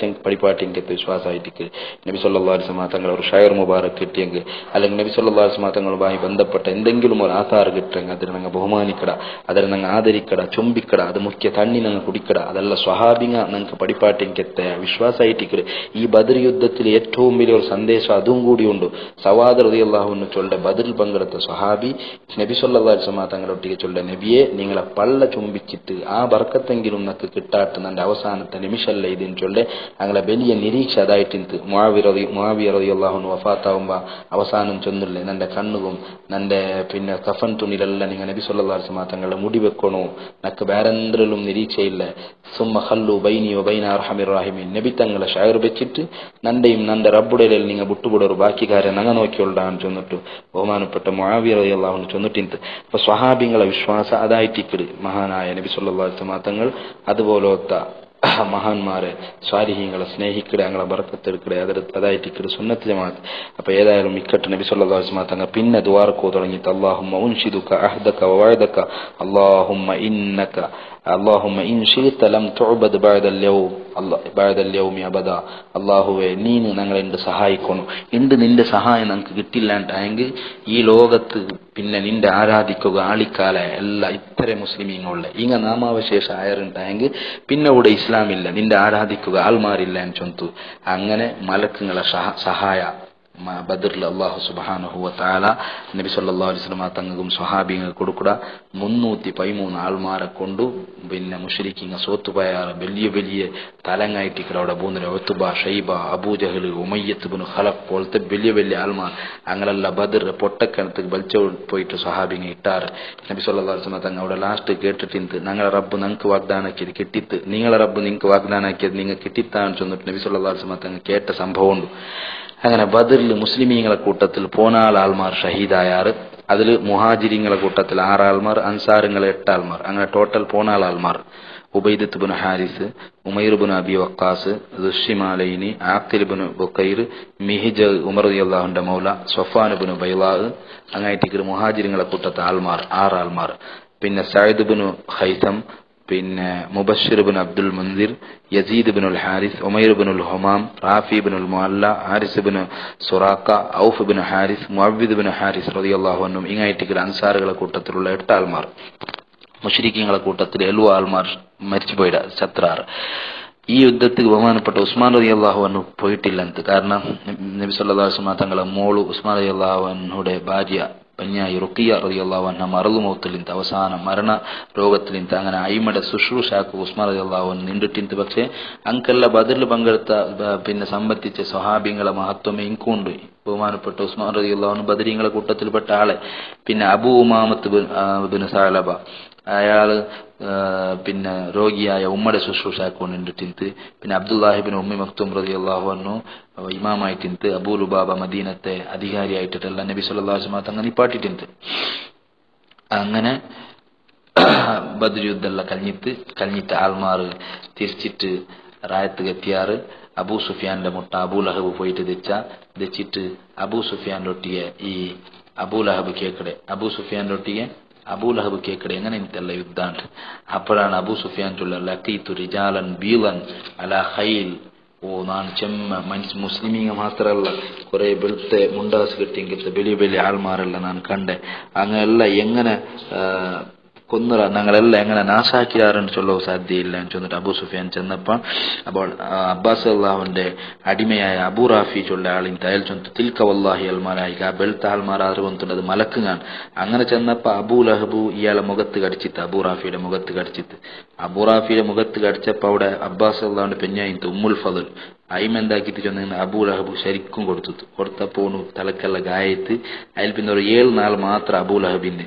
പഠിപ്പാട്ടിങ്കത്തെ വിശ്വാസമായിട്ടിക്ക് നബി സല്ലല്ലാഹു അലൈഹി വസല്ലമ തങ്ങൾ ഒരു ഷൈർ മുബാറക് കിട്ടിയെങ്കിൽ, അല്ലെങ്കിൽ നബി സല്ലല്ലാഹു അലൈഹി വസല്ലമ തങ്ങളുമായി ബന്ധപ്പെട്ട എന്തെങ്കിലും ഒരു ആധാർ കിട്ടുമെങ്കിൽ അതിന് ഞങ്ങൾ ബഹുമാനിക്കട, അതിനെ ഞങ്ങൾ ആദരിക്കട, ചുംബിക്കട, അത് മുഖ്യ തണ്ണി ഞങ്ങൾ കുടിക്കട. അതല്ല സ്വഹാബിങ്ങ ഞങ്ങൾക്ക് പഠിപ്പാട്ടിങ്കത്തെ വിശ്വാസമായിട്ടിക്ക്. ഈ ബദർ യുദ്ധത്തിൽ ഏറ്റവും വലിയൊരു സന്ദേശം അതും കൂടിയുണ്ട്. സവാദ് റളിയല്ലാഹു അൻഹു ചൊല്ല ബദറിൽ പങ്കെടുത്ത സ്വഹാബി നബി സല്ലല്ലാഹു അലൈഹി വസല്ലം തങ്ങളൊട്ടിಗೆ ചൊല്ല നബിയെ നിങ്ങളെ പള്ള ചുംബിച്ചിട്ട് ആ ബർക്കത്തെങ്കിലും നക്ക് കിട്ടാട്ട് നന്റെ അവസാനത്തെ നിമിഷല്ല ഇതിന് ചൊല്ലെ അങ്ങനെ വലിയ നിരീക്ഷ അതായിട്ടിന്ത് മുആവിയ റളിയല്ലാഹു അൻഹു വഫാത്താവുമ്പോ അവസാനം ചൊന്നില്ലേ നന്റെ കണ്ണുകും നന്റെ പിന്നെ കഫൻ തുണിലെല്ലാം നിങ്ങൾ നബി സല്ലല്ലാഹു അലൈഹി വസല്ലം തങ്ങളെ മുടി വെക്കണോ നക്ക് വേറെന്തെങ്കിലും നിരീക്ഷയില്ല സുമ്മ ഖല്ലു ബൈനി വബൈന അർഹമിർ റഹീമീൻ നബി തങ്ങളെ ഷായർ വെച്ചിട്ട് നന്റെയും നന്റെ റബ്ബുടെയിൽ നിങ്ങൾ വിട്ടുവിടൊരു ബാക്കിക്കാരെ നങ്ങ നോക്കിയുള്ളതാണ് ചൊന്നിട്ടു ബഹുമാനപ്പെട്ട മുആവിയ റളിയല്ലാഹു അൻഹു ചൊന്നിട്ടിന്ത്. അപ്പൊ സ്വഹാബികളെ വിശ്വാസം അതായിട്ടിക്കട് മഹാനായ നബി സല്ലല്ലാഹു അലൈഹി വസല്ലം തങ്ങൾ അതുപോലത്തെ മഹാന്മാരെ സ്വാലിഹീങ്ങളെ സ്നേഹിക്കടെ ഞങ്ങളെ ബർക്കത്തെടുക്കടെ അതായിട്ടിക്കട് സുന്നത്ത് ജമാഅത്ത്. അപ്പൊ ഏതായാലും ഇക്കട്ട് നബി സല്ലല്ലാഹു അലൈഹി വസല്ലം തങ്ങൾ പിന്നെ ദുആർക്കോ തുടങ്ങിയിട്ട് അല്ലാഹുമ്മ ഉൻഷിദുക അഹ്ദക വവഅദക اللهم إن شئت لم تعبد بعد اليوم أبدا അല്ലാഹുവേ നീ ഞങ്ങളെ സഹായിക്കണം എന്ത് നിന്റെ സഹായം നമുക്ക് കിട്ടില്ലാണ്ടായെങ്കിൽ ഈ ലോകത്ത് പിന്നെ നിന്റെ ആരാധിക്കുക ആളിക്കാല എല്ലാ ഇത്തരം മുസ്ലിമീങ്ങളുള്ള ഇങ്ങ നാമാവശേഷ ആയറുണ്ടായെങ്കിൽ പിന്നെ ഇവിടെ ഇസ്ലാമില്ല നിന്റെ ആരാധിക്കുക ആൾമാരില്ല എന്ന് ചൊന്തു. അങ്ങനെ മലക്കുകളെ സഹായ ബദറിൽ അല്ലാഹു സുബ്ഹാനഹു വ തആല നബി സല്ലല്ലാഹു അലൈഹി വസല്ലം തങ്ങൾക്കും സ്വഹാബികൾക്ക് കൊടുക്കുക 313 ആൾമാരെ കൊണ്ടു പിന്നെ മുശ്രിക്കീങ്ങൾ സോത്തുപോയാർ വലിയ വലിയ തലങ്ങായിട്ടിക്കട അവിടെ പോകുന്ന ഉത്ബ ഷൈബ അബൂജഹൽ ഉമയ്യത്ത് ഇബ്നു ഖലഫ് പോലത്തെ വലിയ വലിയ ആൾമാർ അങ്ങനെയുള്ള ബദർ പൊട്ടക്കിണത്ത് വലിച്ചു പോയിട്ട് സ്വഹാബിങ്ങൾ ഇട്ടാറ്. നബി സല്ലല്ലാഹു അലൈഹി വസല്ലം തങ്ങൾ അവിടെ ലാസ്റ്റ് കേട്ടിട്ട് ഞങ്ങളെ റബ്ബ് നിങ്ങൾക്ക് വാഗ്ദാനാക്കിയത് കിട്ടിത്ത് നിങ്ങളെ റബ്ബ് നിങ്ങൾക്ക് വാഗ്ദാനാക്കിയത് നിങ്ങൾ കിട്ടിത്താന്ന് ചൊന്നിട്ട് നബി സല്ലല്ലാഹു അലൈഹി വസല്ലം തങ്ങൾ കേട്ട സംഭവമുണ്ട്. അങ്ങനെ ബദറിൽ മുസ്ലിമീങ്ങളെ കൂട്ടത്തിൽ 14 ആൾമാർ ഷഹീദായാറ്. അതിൽ മുഹാജിരിങ്ങളെ കൂട്ടത്തിൽ 6 ആൾമാർ അൻസാറുകളെ 8 ആൾമാർ അങ്ങനെ ടോട്ടൽ 14 ആൾമാർ. ഉബൈദത്ത് ഇബ്നു ഹാരിസ്, ഉമൈർ ഇബ്നു അബി വഖാസ്, ദുശ്ശിമാലൈനി, ആഖിൽ ഇബ്നു ബുഖൈർ, മിഹിജ് ഉമർ റളിയല്ലാഹു അൻഹു മൗല, സഫാൻ ഇബ്നു ബൈളാ അങ്ങായിട്ടിക്ക് മുഹാജിരിങ്ങളെ കൂട്ടത്തിൽ 6 ആൾമാർ. പിന്നെ സഅദ് ഇബ്നു ഖൈസം, പിന്നെ മുബശ്ശിർ ഇബ്നു അബ്ദുൽ മുൻസിർ, യസീദ് ഇബ്നുൽ ഹാരിസ്, ഉമൈർ ഇബ്നുൽ ഹുമാം, റാഫി ഇബ്നുൽ മുഅല്ല, ഹാരിസ് ഇബ്നു സുറാഖ, ഔഫ് ഇബ്നു ഹാരിസ്, മുഅവ്വിദ് ഇബ്നു ഹാരിസ് റളിയല്ലാഹു അൻഹും ഇങ്ങായിട്ടിക്ക് അൻസാറുകളെ കൂട്ടത്തിലുള്ള 8 ആൾമാർ. മുശ്രിക്കീങ്ങളെ കൂട്ടത്തിൽ 7 ആൾമാർ മരിച്ചുപോയിട ചത്രാറ്. ഈ യുദ്ധത്തിൽ ബഹുമാനപ്പെട്ട ഉസ്മാൻ റളിയല്ലാഹു അൻഹു പോയിട്ടില്ലെന്ന്. കാരണം നബി സല്ലല്ലാഹു അലൈഹി വസല്ലം തങ്ങളെ മോളു ഉസ്മാൻ റളിയല്ലാഹു അൻഹുടെ ഭാര്യ പഞ്ഞായി റുഖിയ റളിയല്ലാഹു അൻഹ മറലുമൗത്തിലിಂತ അവസാന മരണ രോഗത്തിലിಂತ അങ്ങനെ അയിമയുടെ ശുശ്രൂഷാക്ക് ഉസ്മാൻ റളിയല്ലാഹു അൻഹു നിന്നിട്ടിಂತ. പക്ഷേ അങ്കല്ല ബദറിൽ പങ്കെടുത്ത പിന്നെ സംബന്ധിച്ച സ്വഹാബികളെ മഹത്വമേ ഇൻകുണ്ട്. ബഹുമാനപ്പെട്ട ഉസ്മാൻ റളിയല്ലാഹു അൻഹു ബദരീങ്ങളെ കൂട്ടത്തിൽപ്പെട്ട ആളെ. പിന്നെ അബൂ ഉമാമത്ത് ഇബ്നു സഅലബ അയാള് പിന്നെ രോഗിയായ ഉമ്മയുടെ ശുശ്രൂഷാക്കൊണ്ടിട്ട്. പിന്നെ അബ്ദുല്ലാഹിബ്നു ഉമ്മി മക്തൂം റളിയല്ലാഹു അൻഹു ഇമാമായിട്ടിന്ത്. അബൂ ലുബാബ മദീനത്തെ അധികാരിയായിട്ടിട്ടല്ല നബി സല്ലല്ലാഹു അലൈഹി വസല്ലം തങ്ങൾ നിപ്പാട്ടിട്ടിന്ത്. അങ്ങനെ ബദർ യുദ്ധമെല്ലാം കഴിഞ്ഞിട്ട് ആൾമാർ തിരിച്ചിട്ട് റായത്ത് എത്തിയാറ്. അബൂ സുഫിയാന്റെ മുട്ട അബൂ ലഹബ് പോയിട്ട് തെച്ചിട്ട് അബൂ സുഫിയാന്റെ ഒട്ടിയെ ഈ അബൂ ലഹബ് കേക്കടെ അബൂ ലഹബ് കേക്കടെ എങ്ങനെ എനിക്കല്ല യുദ്ധാണ്ട്. അപ്പോഴാണ് അബൂ സുഫിയാൻ ചൊല്ല ലഖീതു റിജാലൻ ബീലൻ അലാ ഖൈൽ. ನಾನು ಮುಸ್ಲಿಮೀಗ ಮಾತ್ರ ಅಲ್ಲ കുറെ വെളുത്തെ മുണ്ടാസ് കെട്ടിങ്കിട്ട് വലിയ വലിയ ആൾമാരെല്ലാം ഞാൻ കണ്ടേ. അങ്ങനെല്ലാം എങ്ങനെ കൊന്നുറ ഞങ്ങളെല്ലാം എങ്ങനെ നാശാക്കിയാറെന്ന് ചൊല്ലോ സാധ്യയില്ല എന്ന് ചൊന്നിട്ട് അബൂ സുഫിയാൻ ചെന്നപ്പോൾ അപ്പോൾ അബ്ബാസ് അള്ളാഹുവിന്റെ അടിമയായ അബൂ റാഫി ചൊല്ല ആളിന്റെ അയാൾ ചൊന്തു തിൽക്ക വല്ലാഹി അൽമാരായി ആ വെളുത്ത ആൾമാർ അറിവുന്നത് മലക്കുങ്ങാൻ. അങ്ങനെ ചെന്നപ്പോ അബൂ ലഹബു ഇയാളെ മുഖത്ത് കടിച്ചിട്ട് അബൂ റാഫിയുടെ മുഖത്ത് കടിച്ചപ്പോ അവിടെ അബ്ബാസ് അള്ളാഹുവിന്റെ പെഞ്ഞായിട്ട് ഉമ്മുൽ ഫദൽ അയിമ എന്താക്കിട്ട് ചെന്ന അബൂ ലഹബു ശരിക്കും കൊടുത്തപ്പോ തലക്കെല്ലാം ഗായത്ത് അതിൽ പിന്നെ ഒരു 7 നാൾ മാത്രം അബൂ ലഹബിന്റെ.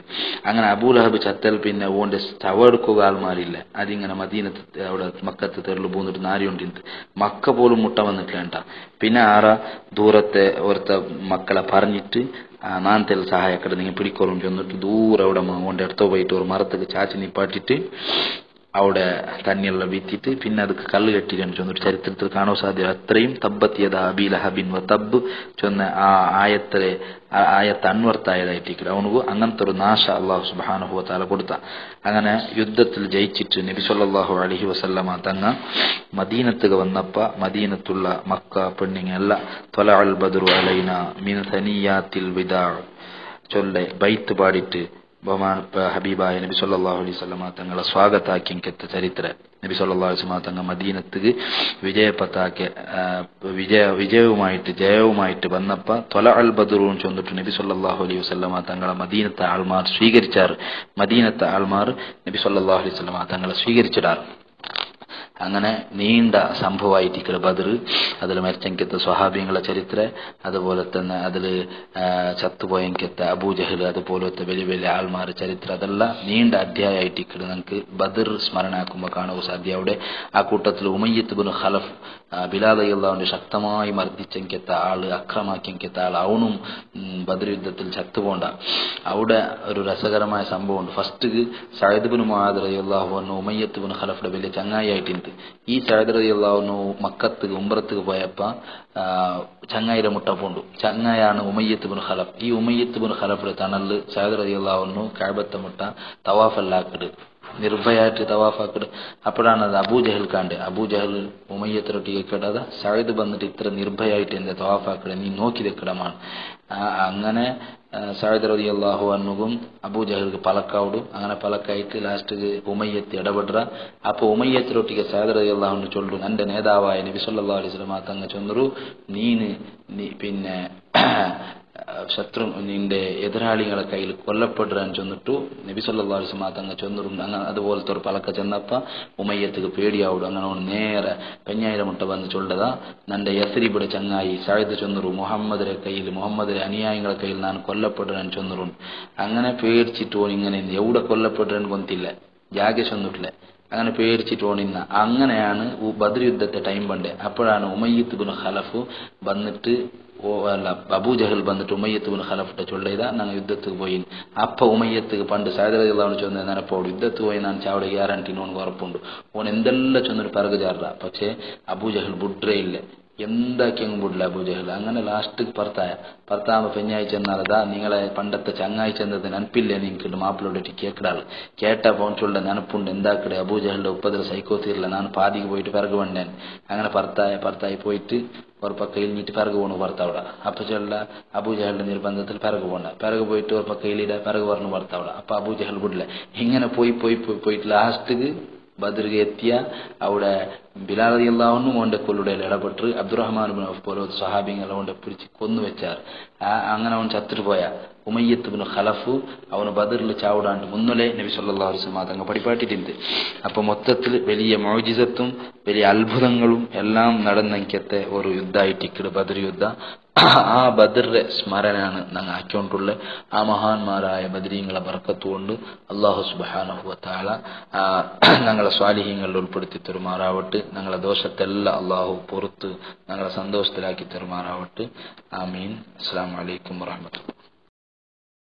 അങ്ങനെ അബൂ ലഹബ് ചത്തൽ പിന്നെ ഓന്റെ ചവടുക്കുക ആൾമാരില്ല. അതിങ്ങനെ മദീനത്ത് അവിടെ മക്കത്ത് തെരല് പോന്നിട്ട് നാരിയുണ്ടിട്ട് മക്ക പോലും മുട്ട വന്നിട്ടില്ല. പിന്നെ ദൂരത്തെ ഓർത്ത മക്കളെ പറഞ്ഞിട്ട് നാന്തെൽ സഹായക്കട നിങ്ങൾ പിടിക്കോളും ചെന്നിട്ട് ദൂരെ അവിടെ ഓന്റെ അടുത്ത് പോയിട്ട് ഒരു മരത്തേക്ക് ചാച്ചി നിപ്പാട്ടിട്ട് അവിടെ തന്നെയെല്ലാം വീത്തിട്ട് പിന്നെ അത് കല്ല് കെട്ടിട്ട് ചൊന്നിട്ട് ചരിത്രത്തിൽ കാണാൻ സാധ്യത അത്രയും തബ്ബത്തിയത അബീ ലഹബിൻ വ തബ്ബ് ചൊന്ന ആ ആയത്ത് അന്വർത്ഥായതായിട്ട് അവനുക്ക് അങ്ങനത്തെ ഒരു നാശ അള്ളാഹു സുബ്ഹാനഹു വ തആല കൊടുത്ത. അങ്ങനെ യുദ്ധത്തിൽ ജയിച്ചിട്ട് നബി സല്ലല്ലാഹു അലൈഹി വസല്ലമ തങ്ങ മദീനത്തുക വന്നപ്പ മദീനത്തുള്ള മക്ക പെണ്ണിങ്ങല്ല ത്വലഅൽ ബദ്റു അലൈന മിൻ സനിയാത്തിൽ വിദാ ചൊല്ലെ ബൈത്ത് പാടിയിട്ട് ബഹുമാനപ്പെട്ട ഹബീബായ നബി സല്ലല്ലാഹു അലൈഹി വസല്ലമ തങ്ങളെ സ്വാഗതാക്കിയെത്ത ചരിത്ര നബി സല്ലല്ലാഹു അലൈഹി വസല്ലമ തങ്ങൾ മദീനത്തേക്ക് ജയവുമായിട്ട് വന്നപ്പോ ത്വലഅൽ ബദ്റൂൻ ചൊന്നിട്ട് നബി സല്ലല്ലാഹു അലൈഹി വസല്ലമ തങ്ങളെ മദീനത്തെ ആൾമാർ സ്വീകരിച്ചാറ്. മദീനത്തെ ആൾമാർ നബി സല്ലല്ലാഹു അലൈഹി വസല്ലമ തങ്ങളെ സ്വീകരിച്ചിടാറ്. അങ്ങനെ നീണ്ട സംഭവമായിട്ട് ബദർ, അതിൽ മരിച്ചെങ്കിത്ത സ്വഹാബിങ്ങളെ ചരിത്ര, അതുപോലെ തന്നെ അതിൽ ചത്തുപോയെങ്കിത്ത അബൂജഹൽ, അതുപോലത്തെ വലിയ വലിയ ആൾമാർ ചരിത്ര, അതെല്ലാം നീണ്ട അധ്യായമായിട്ട് നമുക്ക് ബദർ സ്മരണാക്കുമ്പോൾ കാണുക സാധ്യ. അവിടെ ആ കൂട്ടത്തിൽ ഉമയ്യത്ത് ബിൻ ഖലഫ് ബിലാൽ റളിയല്ലാഹുവിനെ ശക്തമായി മർദ്ദിച്ചെങ്കിത്ത ആള്, അക്രമാക്കിയെങ്കിത്ത ആൾ, അവനും ബദർ യുദ്ധത്തിൽ ചത്തുപോണ്ട. അവിടെ ഒരു രസകരമായ സംഭവമുണ്ട്. ഫസ്റ്റ് സഅദ് ബിൻ മുആദ് റളിയല്ലാഹു അൻഹു ഉമയ്യത്ത് ബിൻ ഖലഫിന്റെ വലിയ ചങ്ങായിയായിട്ടുണ്ട്. ഈ സഅദ് റളിയല്ലാഹു അൻഹു മക്കത്ത് ഉംറക്ക് പോയപ്പോ ചങ്ങായിരെ മുട്ട പോണ്ടു. ചങ്ങായാണ് ഉമയ്യത്ത് ബിൻ ഖലഫ്. ഈ ഉമയ്യത്ത് ബിൻ ഖലഫിന്റെ തണല് സഅദ് റളിയല്ലാഹു അൻഹു കഅബത്തെ മുട്ട തവാഫല്ലാക്കിട്, നിർഭയായിട്ട് തവാഫാക്കിട്. അപ്പോഴാണ് അത് അബൂജഹൽ കാണ്ട്. അബൂജഹൽ ഉമയ്യത്തിനൊട്ടിಗೆ കേട്ടത് സഅദ് വന്നിട്ട് ഇത്ര നിർഭയായിട്ട് എന്റെ തവാഫാക്കിട്, നീ നോക്കി വെക്കടമാണ്. അങ്ങനെ സഅദ് റളിയല്ലാഹു അൻഹുവും അബൂജഹൽക്ക് പലക്കാവിടും. അങ്ങനെ പലക്കായിട്ട് ലാസ്റ്റ് ഉമയ്യത്ത് ഇടപെടുക. അപ്പൊ ഉമയ്യത്തിനൊട്ടിಗೆ സഅദ് റളിയല്ലാഹു അൻഹു ചൊല്ലും, എന്റെ നേതാവായ നബി സല്ലല്ലാഹു അലൈഹി വസല്ലം തങ്ങ ചൊന്നരു, നീ പിന്നെ ശത്രു നിന്റെ എതിരാളികളെ കയ്യിൽ കൊല്ലപ്പെടുറാൻ ചെന്നിട്ടു നബി സല്ലല്ലാഹു അലൈഹി വസല്ലം തങ്ങ ചൊന്നരും. അങ്ങനെ അതുപോലത്തെ ഒരു പലക്ക ചെന്നപ്പ ഉമയ്യത്തിക്ക് പേടിയാവിടും. അങ്ങനെ അവൻ നേരെ പെഞ്ഞായിരം മുട്ട വന്ന് ചൊല്ലതാ, നന്റെ യസ്രിബിയുടെ ചങ്ങായി സഅദ് ചൊന്നരു മുഹമ്മദിന്റെ കയ്യിൽ, മുഹമ്മദിന്റെ അനുയായികളെ കയ്യിൽ ഞാൻ കൊല്ലപ്പെടുറാൻ ചൊന്നരും. അങ്ങനെ പേടിച്ചിട്ട് ഓൻ ഇങ്ങനെ എവിടെ കൊല്ലപ്പെടുറാൻ കൊന്നില്ല, ജാഗ ചൊന്നിട്ടില്ല. അങ്ങനെ പേടിച്ചിട്ട് ഓണിന്ന. അങ്ങനെയാണ് ബദർ യുദ്ധത്തെ ടൈം പണ്ട്. അപ്പോഴാണ് ഉമയ്യത്ത് ബിൻ ഖലഫ് വന്നിട്ട് അബൂജഹൽ വന്നിട്ട് ഉമയ്യത്ത് ബിൻ ഖലഫിന്റെ ചൊല്ലയിതാ, ഞങ്ങൾ യുദ്ധத்துக்கு പോയി. അപ്പൊ ഉമയ്യത്ത് പണ്ട് സഅദ് റളിയല്ലാഹു അൻഹു ചൊന്ന നനപ്പോട് യുദ്ധத்துக்கு പോയി ഞാൻ ചാവടെ ഗ്യാരണ്ടിന് ഓൻ ഉറപ്പുണ്ട്. ഓൻ എന്തെല്ലാം ചൊന്നിട്ട് പിറകു ചാടുക. പക്ഷേ അബൂജഹൽ ബുഡ്രേ ഇല്ല, എന്താക്കിയങ്ങ് ബുഡില്ല അബൂജഹൽ. അങ്ങനെ ലാസ്റ്റ് ഭർത്താവ് പെഞ്ഞായി ചെന്നാലതാ, നിങ്ങളെ പണ്ടത്തെ ചങ്ങായി ചെന്നത് നനപ്പില്ലേ നിങ്ങൾക്ക് മാപ്പിളോട്ട് കേക്കിടാൾ കേട്ട പോൺ ചൊല്ല നനപ്പുണ്ട്, എന്താക്കടെ അബൂജഹലിന്റെ ഉപ്പതിൽ സൈക്കോ തീരില്ല, ഞാൻ പാതിക്ക് പോയിട്ട് പിറകു വേണ്ടേൻ. അങ്ങനെ ഭർത്തായി പോയിട്ട് ഒരു പക്ക ഇല്ലിട്ട് പിറകു പോണു ഭർത്താവിടെ. അപ്പൊ ചൊല്ല അബൂജഹലിന്റെ നിർബന്ധത്തിൽ പിറകു പോണ്ട, പിറകു പോയിട്ട് ഒരു പക്ക ഇല്ലിട പിറകു പറഞ്ഞു ഭർത്താവിടെ. അപ്പൊ അബൂജഹൽ വിടില്ല. ഇങ്ങനെ പോയിട്ട് ലാസ്റ്റ് ബദർക്ക് എത്തിയ അവിടെ ബിലാൽ റളിയല്ലാഹു അൻഹു ഓന്റെ കൊല്ലുടയിൽ ഇടപെട്ട് അബ്ദുറഹ്മാൻ ഇബ്നു ഔഫ് പോലത്തെ സ്വഹാബികളെ ഓന്റെ പിടിച്ച് കൊന്നു വെച്ചാർ. അങ്ങനെ അവൻ ചത്തു പോയ ഉമയ്യത്ത് ബിൻ ഖലഫ് അവന് ബദറിൽ ചാവിടാണ്ട് മുന്നലേ നബി സല്ലല്ലാഹു അലൈഹി വസല്ലം തങ്ങൾ പഠിപ്പാട്ടിട്ടുണ്ട്. അപ്പൊ മൊത്തത്തിൽ വലിയ മൗജിസത്തും വലിയ അത്ഭുതങ്ങളും എല്ലാം നടന്നെങ്കത്തെ ഒരു യുദ്ധമായിട്ട് ബദർ യുദ്ധ. ആ ബദറിന്റെ സ്മരണയാണ് ഞങ്ങൾ ആക്കിക്കൊണ്ടുള്ള ആ മഹാന്മാരായ ബദരീങ്ങളെ ബർക്കത്ത് കൊണ്ട് അല്ലാഹു സുബ്ഹാനഹു വ തആല ഞങ്ങളെ സ്വാലിഹീങ്ങളിൽ ഉൾപ്പെടുത്തി തരുമാറാവട്ടെ. ഞങ്ങളെ ദോഷത്തെല്ലാം അല്ലാഹു പുറത്ത് ഞങ്ങളെ സന്തോഷത്തിലാക്കി തരുമാറാവട്ടെ. ആമീൻ. അസ്സലാമു അലൈക്കും വറഹ്മത്തുള്ളാഹി.